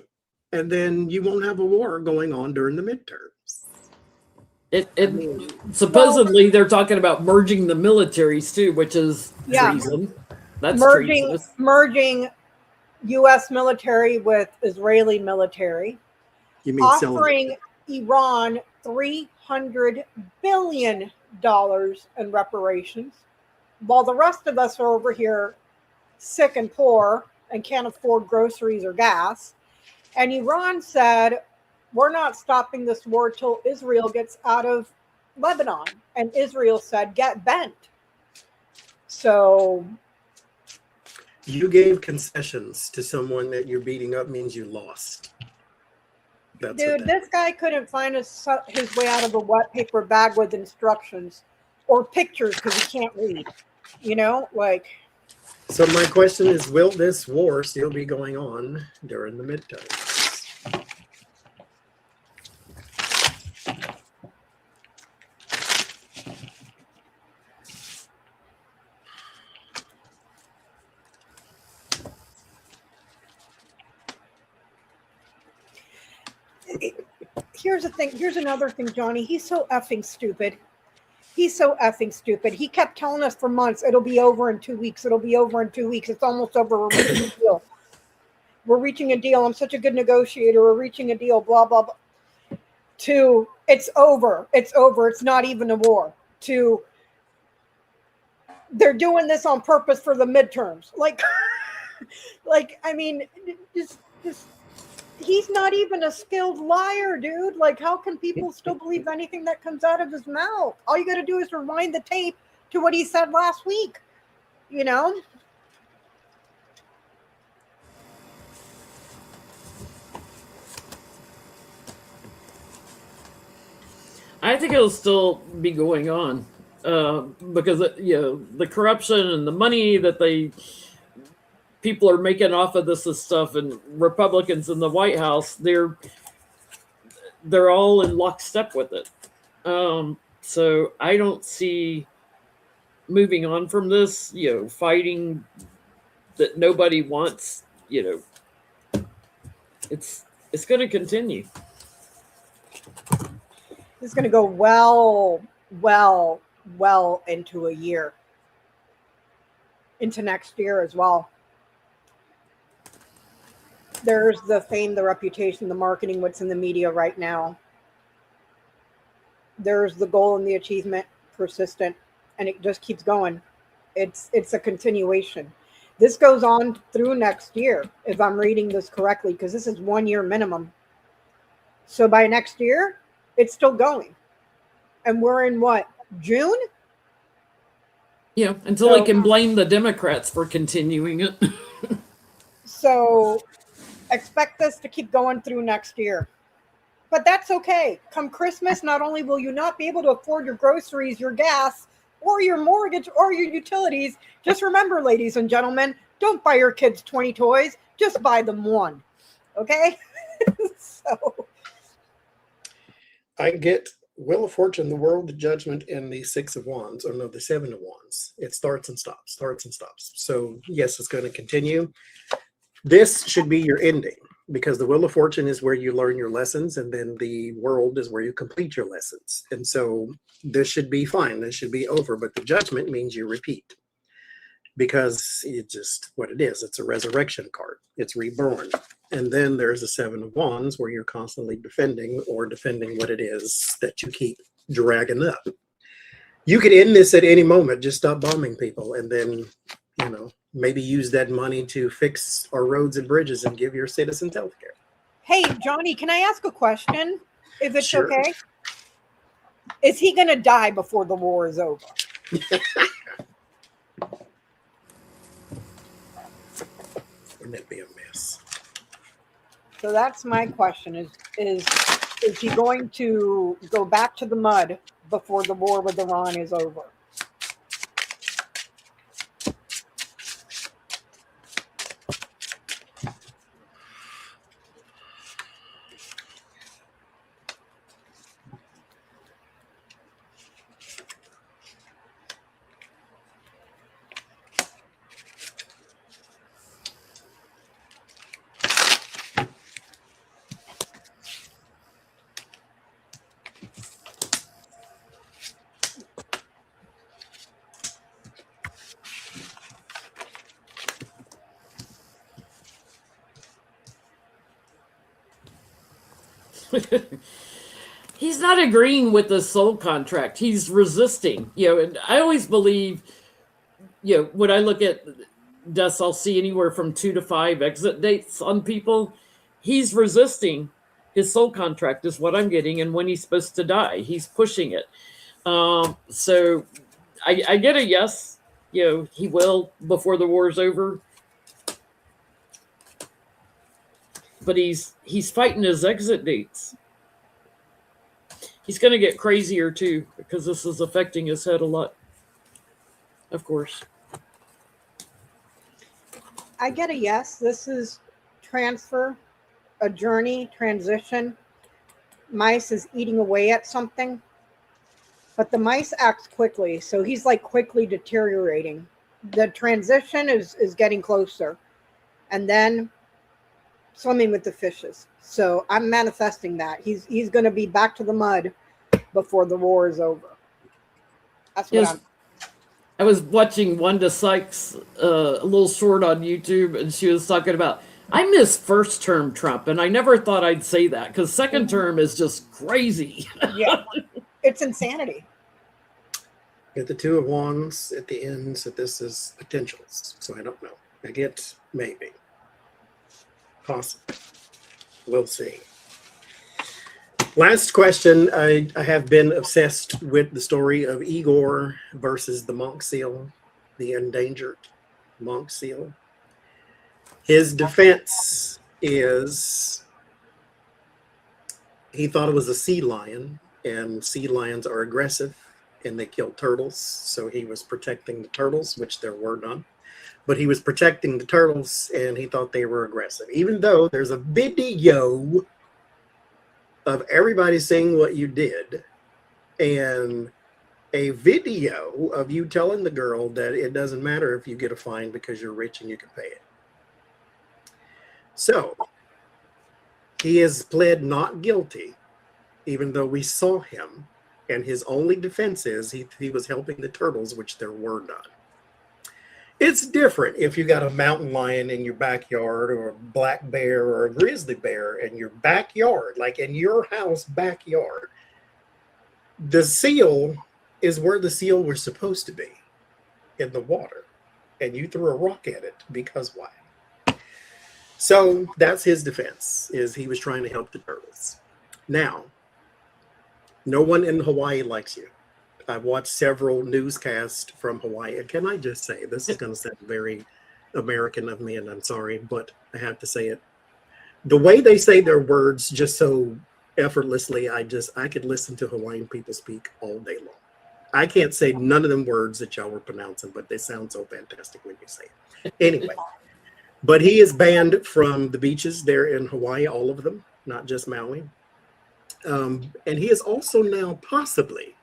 And then you won't have a war going on during the midterms. Supposedly they're talking about merging the militaries too, which is treason. That's treasonous. Merging U.S. military with Israeli military. You mean offering Iran $300 billion in reparations, while the rest of us are over here sick and poor and can't afford groceries or gas. And Iran said, we're not stopping this war till Israel gets out of Lebanon. And Israel said, get bent. So you gave concessions to someone that you're beating up means you lost. Dude, this guy couldn't find his way out of a wet paper bag with instructions or pictures because he can't read. So my question is, will this war still be going on during the midterms? Here's the thing. Here's another thing, Johnny. He's so effing stupid. He's so effing stupid. He kept telling us for months, it'll be over in 2 weeks. It'll be over in 2 weeks. It's almost over. We're reaching a deal. We're reaching a deal. I'm such a good negotiator. We're reaching a deal, blah, blah, blah. To, it's over. It's over. It's not even a war. To, they're doing this on purpose for the midterms. Just he's not even a skilled liar, dude. How can people still believe anything that comes out of his mouth? All you got to do is rewind the tape to what he said last week, I think it'll still be going on because the corruption and the money that people are making off of this stuff, and Republicans in the White House, they're all in lockstep with it. So I don't see moving on from this, fighting that nobody wants, it's going to continue. It's going to go well into a year, into next year as well. There's the fame, the reputation, the marketing, what's in the media right now. There's the goal and the achievement, persistent, and it just keeps going. It's a continuation. This goes on through next year, if I'm reading this correctly, because this is 1 year minimum. So by next year, it's still going. And we're in what, June? Yeah, until they can blame the Democrats for continuing it. So expect this to keep going through next year. But that's okay. Come Christmas, not only will you not be able to afford your groceries, your gas, or your mortgage, or your utilities, just remember, ladies and gentlemen, don't buy your kids 20 toys. Just buy them one. Okay? So I get Wheel of Fortune, the World of Judgment, and the Six of Wands, or no, the Seven of Wands. It starts and stops, starts and stops. So yes, it's going to continue. This should be your ending, because the Wheel of Fortune is where you learn your lessons, and then the World is where you complete your lessons. And so this should be fine. This should be over. But the Judgment means you repeat, because it's just what it is. It's a resurrection card. It's reborn. And then there's a Seven of Wands, where you're constantly defending what it is that you keep dragging up. You could end this at any moment. Just stop bombing people, and then, maybe use that money to fix our roads and bridges and give your citizens health care. hey, Johnny, can I ask a question? If it's Sure. okay? Is he going to die before the war is over? Wouldn't it be a mess? So that's my question: is he going to go back to the mud before the war with Iran is over? He's not agreeing with the soul contract. He's resisting. And I always believe, when I look at deaths, I'll see anywhere from 2 to 5 exit dates on people. He's resisting his soul contract is what I'm getting. And when he's supposed to die, he's pushing it. So I get a yes. He will before the war's over. But he's fighting his exit dates. He's going to get crazier too, because this is affecting his head a lot. Of course. I get a yes. This is transfer, a journey, transition. Mice is eating away at something, but the mice acts quickly, so he's like quickly deteriorating. The transition is getting closer, and then swimming with the fishes. So I'm manifesting that he's going to be back to the mud before the war is over. That's what I was watching Wanda Sykes, a little short on YouTube, and she was talking about, I miss first term Trump, and I never thought I'd say that, because second term is just crazy. Yeah, it's insanity. Get the Two of Wands at the end, so this is potentials. So I don't know. I get maybe. Possible. We'll see. Last question. I have been obsessed with the story of Igor versus the monk seal, the endangered monk seal. His defense is he thought it was a sea lion, and sea lions are aggressive and they kill turtles. So he was protecting the turtles, which there were none. But he was protecting the turtles, and he thought they were aggressive. Even though there's a video of everybody seeing what you did, and a video of you telling the girl that it doesn't matter if you get a fine because you're rich and you can pay it. So he has pled not guilty, even though we saw him, and his only defense is he was helping the turtles, which there were none. It's different if you got a mountain lion in your backyard, or a black bear, or a grizzly bear in your backyard, like in your house backyard. The seal is where the seal was supposed to be, in the water. and you threw a rock at it because why? So that's his defense, is he was trying to help the turtles. Now, no one in Hawaii likes you. I've watched several newscasts from Hawaii. And can I just say, this is going to sound very American of me, and I'm sorry, but I have to say it. The way they say their words just so effortlessly, I could listen to Hawaiian people speak all day long. I can't say none of them words that y'all were pronouncing, but they sound so fantastic when you say it. Anyway, but he is banned from the beaches there in Hawaii, all of them, not just Maui. And he is also now possibly,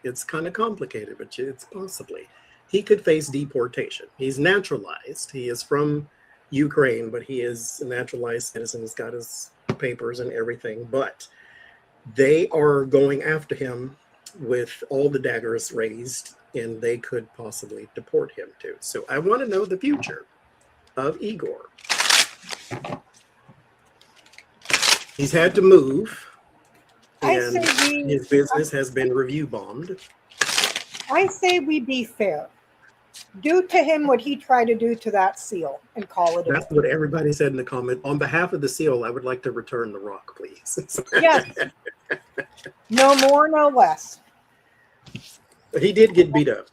it's kind of complicated, but it's possibly, he could face deportation. He's naturalized. He is from Ukraine, but he is a naturalized citizen. He's got his papers and everything, but they are going after him with all the daggers raised, and they could possibly deport him too. So I want to know the future of Igor. He's had to move, and his business has been review bombed. I say we be fair. Do to him what he tried to do to that seal and call it a That's what everybody said in the comment. On behalf of the seal, I would like to return the rock, please. Yes. No more, no less. But he did get beat up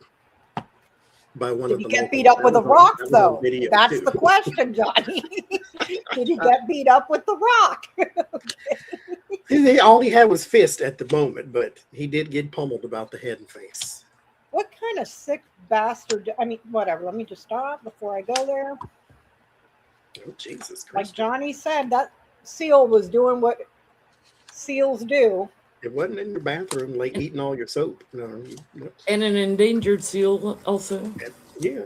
by one of Did the he get local- beat up with a that was on- rock, that was on though? video, That's too. the question, Johnny. Did he get beat up with the rock? All he had was fist at the moment, but he did get pummeled about the head and face. What kind of sick bastard? I mean, whatever. Let me just stop before I go there. Oh, Jesus Like Christ. Johnny said, that seal was doing what seals do. It wasn't in your bathroom, like eating all your soap. No, And an endangered seal also. yeah.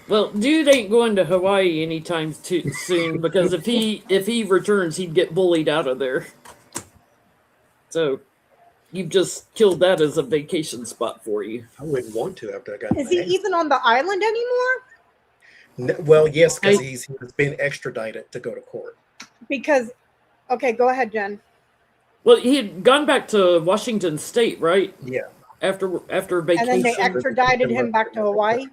Well, dude ain't going to Hawaii anytime too soon, because if he returns, he'd get bullied out of there. So you've just killed that as a vacation spot for you. I wouldn't want to after I got Is he back. even on the island anymore? Well, yes, because he's been extradited to go to court. Because, okay, go ahead, Jen. Well, he had gone back to Washington State, right? Yeah. After And vacation. then they extradited him back to Hawaii.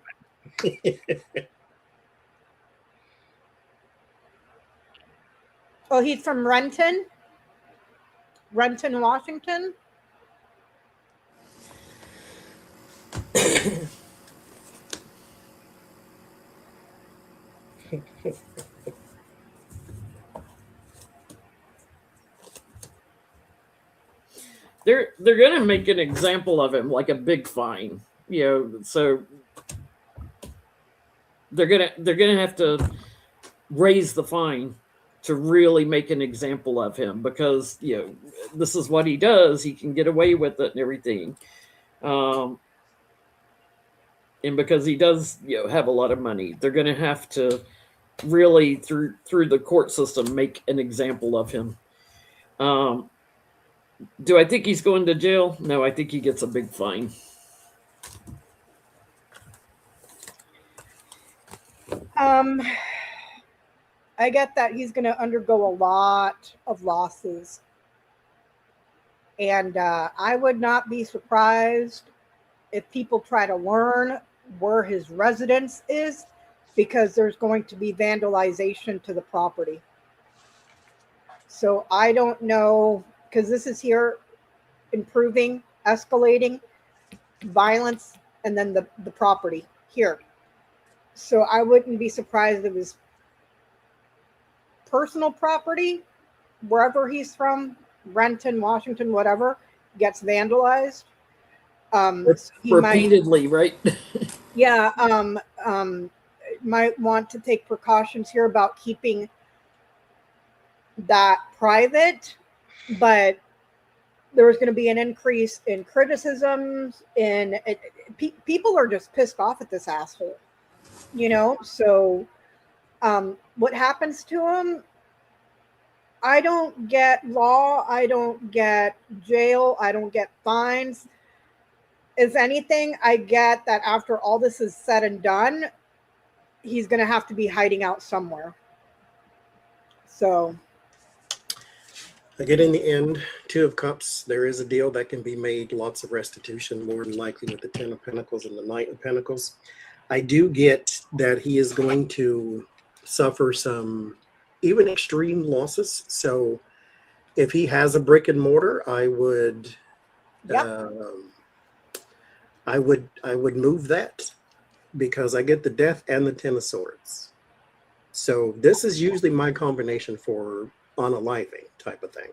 Oh, he's from Renton, Washington. They're gonna make an example of him, like a big fine, you know. So they're gonna have to raise the fine to really make an example of him, because you know this is what he does. He can get away with it and everything, and because he does, you know, have a lot of money, they're gonna have to really through the court system make an example of him. Do I think he's going to jail? No, I think he gets a big fine. I get that he's going to undergo a lot of losses. And I would not be surprised if people try to learn where his residence is, because there's going to be vandalization to the property. So I don't know, because this is here improving, escalating, violence, and then the property here. So I wouldn't be surprised if his personal property, wherever he's from, Renton, Washington, whatever, gets vandalized. He Repeatedly, right? yeah, might want to take precautions here about keeping that private, but there's going to be an increase in criticisms, and people are just pissed off at this asshole, you know. So what happens to him? I don't get law, I don't get jail, I don't get fines. If anything, I get that after all this is said and done, he's going to have to be hiding out somewhere. So Again, in the end, Two of Cups, there is a deal that can be made, lots of restitution, more than likely with the Ten of Pentacles and the Knight of Pentacles. I do get that he is going to suffer some even extreme losses. So if he has a brick and mortar, I would Yep. I would move that because I get the Death and the Ten of Swords. So this is usually my combination for unaliving type of thing.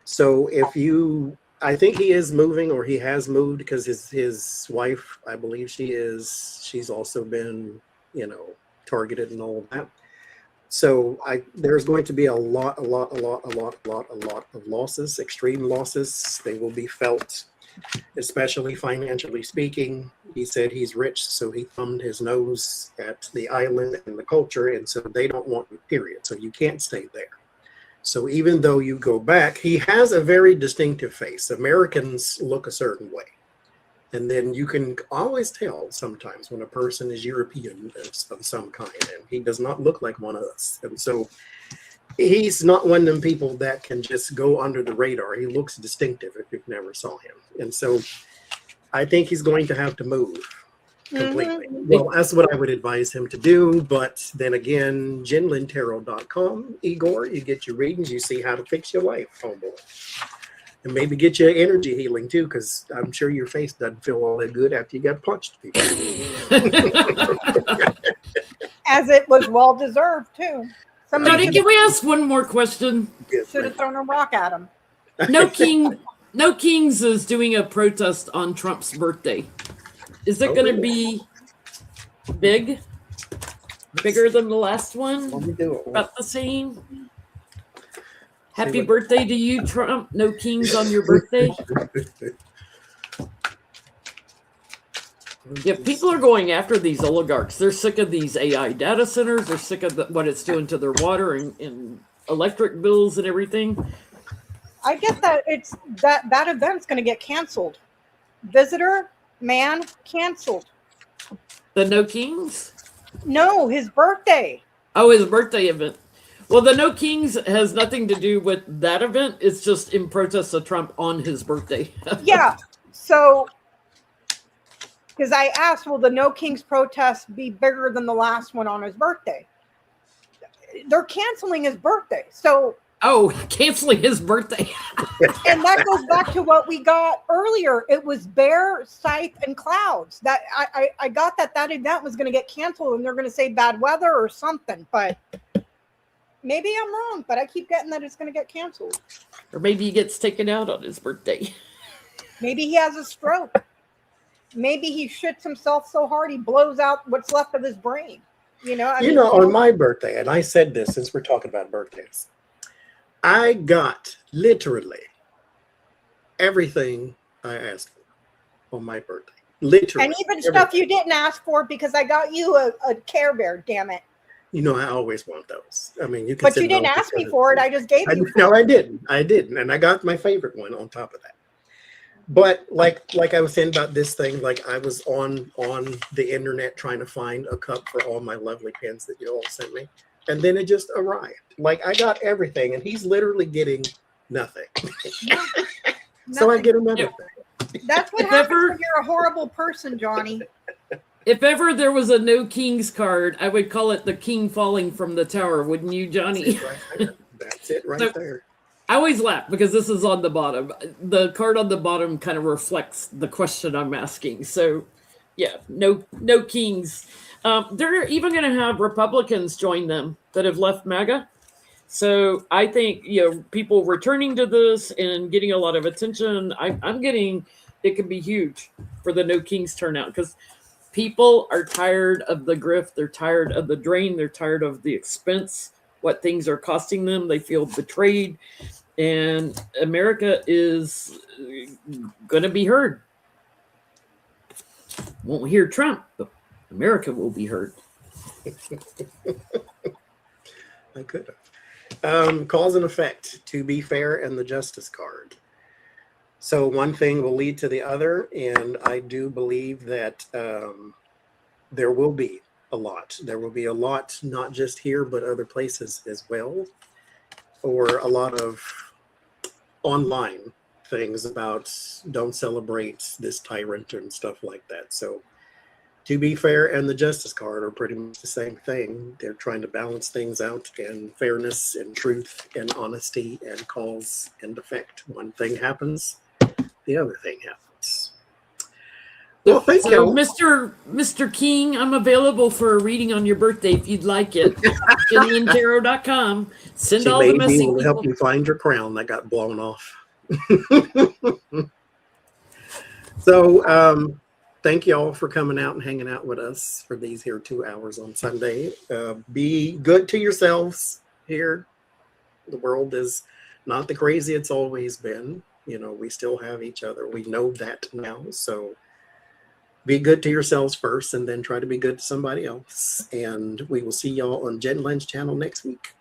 So if you, I think he is moving, or he has moved, because his wife, I believe she's also been, targeted and all of that. So there's going to be a lot of losses, extreme losses. They will be felt, especially financially speaking. He said he's rich, so he thumbed his nose at the island and the culture, and so they don't want you, period. So you can't stay there. So even though you go back, he has a very distinctive face. Americans look a certain way. And then you can always tell sometimes when a person is European of some kind, and he does not look like one of us. And so he's not one of them people that can just go under the radar. He looks distinctive if you've never saw him. And so I think he's going to have to move completely. Well, that's what I would advise him to do. But then again, JinlinTarot.com, Igor, you get your readings, you see how to fix your life, homeboy. And maybe get you energy healing too, because I'm sure your face doesn't feel all that good after you got punched, people. As it was well deserved too. Johnny, can we ask one more question? Should have thrown a rock at him. No Kings is doing a protest on Trump's birthday. Is it going to be big? Bigger than the last one? Let me do it. About the same? Happy birthday to you, Trump. No Kings on your birthday. Yeah, people are going after these oligarchs. They're sick of these AI data centers. They're sick of what it's doing to their water and electric bills and everything. I get that it's that event's going to get canceled. Visitor man canceled. The No Kings? No, his birthday. Oh, his birthday event. Well, the No Kings has nothing to do with that event. It's just in protest of Trump on his birthday. Yeah. So, because I asked, will the No Kings protest be bigger than the last one on his birthday? They're canceling his birthday. So, oh, canceling his birthday. and that goes back to what we got earlier. It was Bear, Scythe, and Clouds. That I got that event was going to get canceled, and they're going to say bad weather or something. But maybe I'm wrong. But I keep getting that it's going to get canceled. Or maybe he gets taken out on his birthday. Maybe he has a stroke. Maybe he shits himself so hard he blows out what's left of his brain. On my birthday, and I said this since we're talking about birthdays, I got literally everything I asked for on my birthday. Literally. And even stuff you didn't ask for, because I got you a Care Bear, damn it. I always want those. I mean, you can. But you didn't ask me for it. I just gave you. No, I didn't. And I got my favorite one on top of that. But like I was saying about this thing, like I was on the internet trying to find a cup for all my lovely pins that you all sent me. And then it just arrived. Like I got everything, and he's literally getting nothing. So I get another thing. That's what happens when you're a horrible person, Johnny. If ever there was a No Kings card, I would call it the king falling from the tower, wouldn't you, Johnny? That's it right there. I always laugh because this is on the bottom. The card on the bottom kind of reflects the question I'm asking. So, yeah, no Kings. They're even going to have Republicans join them that have left MAGA. So I think, people returning to this and getting a lot of attention, I'm getting, it could be huge for the No Kings turnout, because people are tired of the grift. They're tired of the drain. They're tired of the expense, what things are costing them. They feel betrayed. And America is going to be heard. Won't hear Trump, but America will be heard. I could have. Cause and effect, to be fair, and the justice card. So one thing will lead to the other, and I do believe that there will be a lot. There will be a lot, not just here, but other places as well, or a lot of online things about don't celebrate this tyrant and stuff like that. So To Be Fair and the Justice Card are pretty much the same thing. They're trying to balance things out, and fairness and truth and honesty and cause and effect. One thing happens, the other thing happens. Well, thank So, you. Mr. King, I'm available for a reading on your birthday if you'd like it. JenLynneTarot.com. Send She all the maybe missing will help people. you find your crown that got blown off. So, thank you all for coming out and hanging out with us for these here 2 hours on Sunday. Be good to yourselves here. The world is not the crazy it's always been. You know, we still have each other. We know that now. So be good to yourselves first, and then try to be good to somebody else. And we will see y'all on Jen Lynn's channel next week.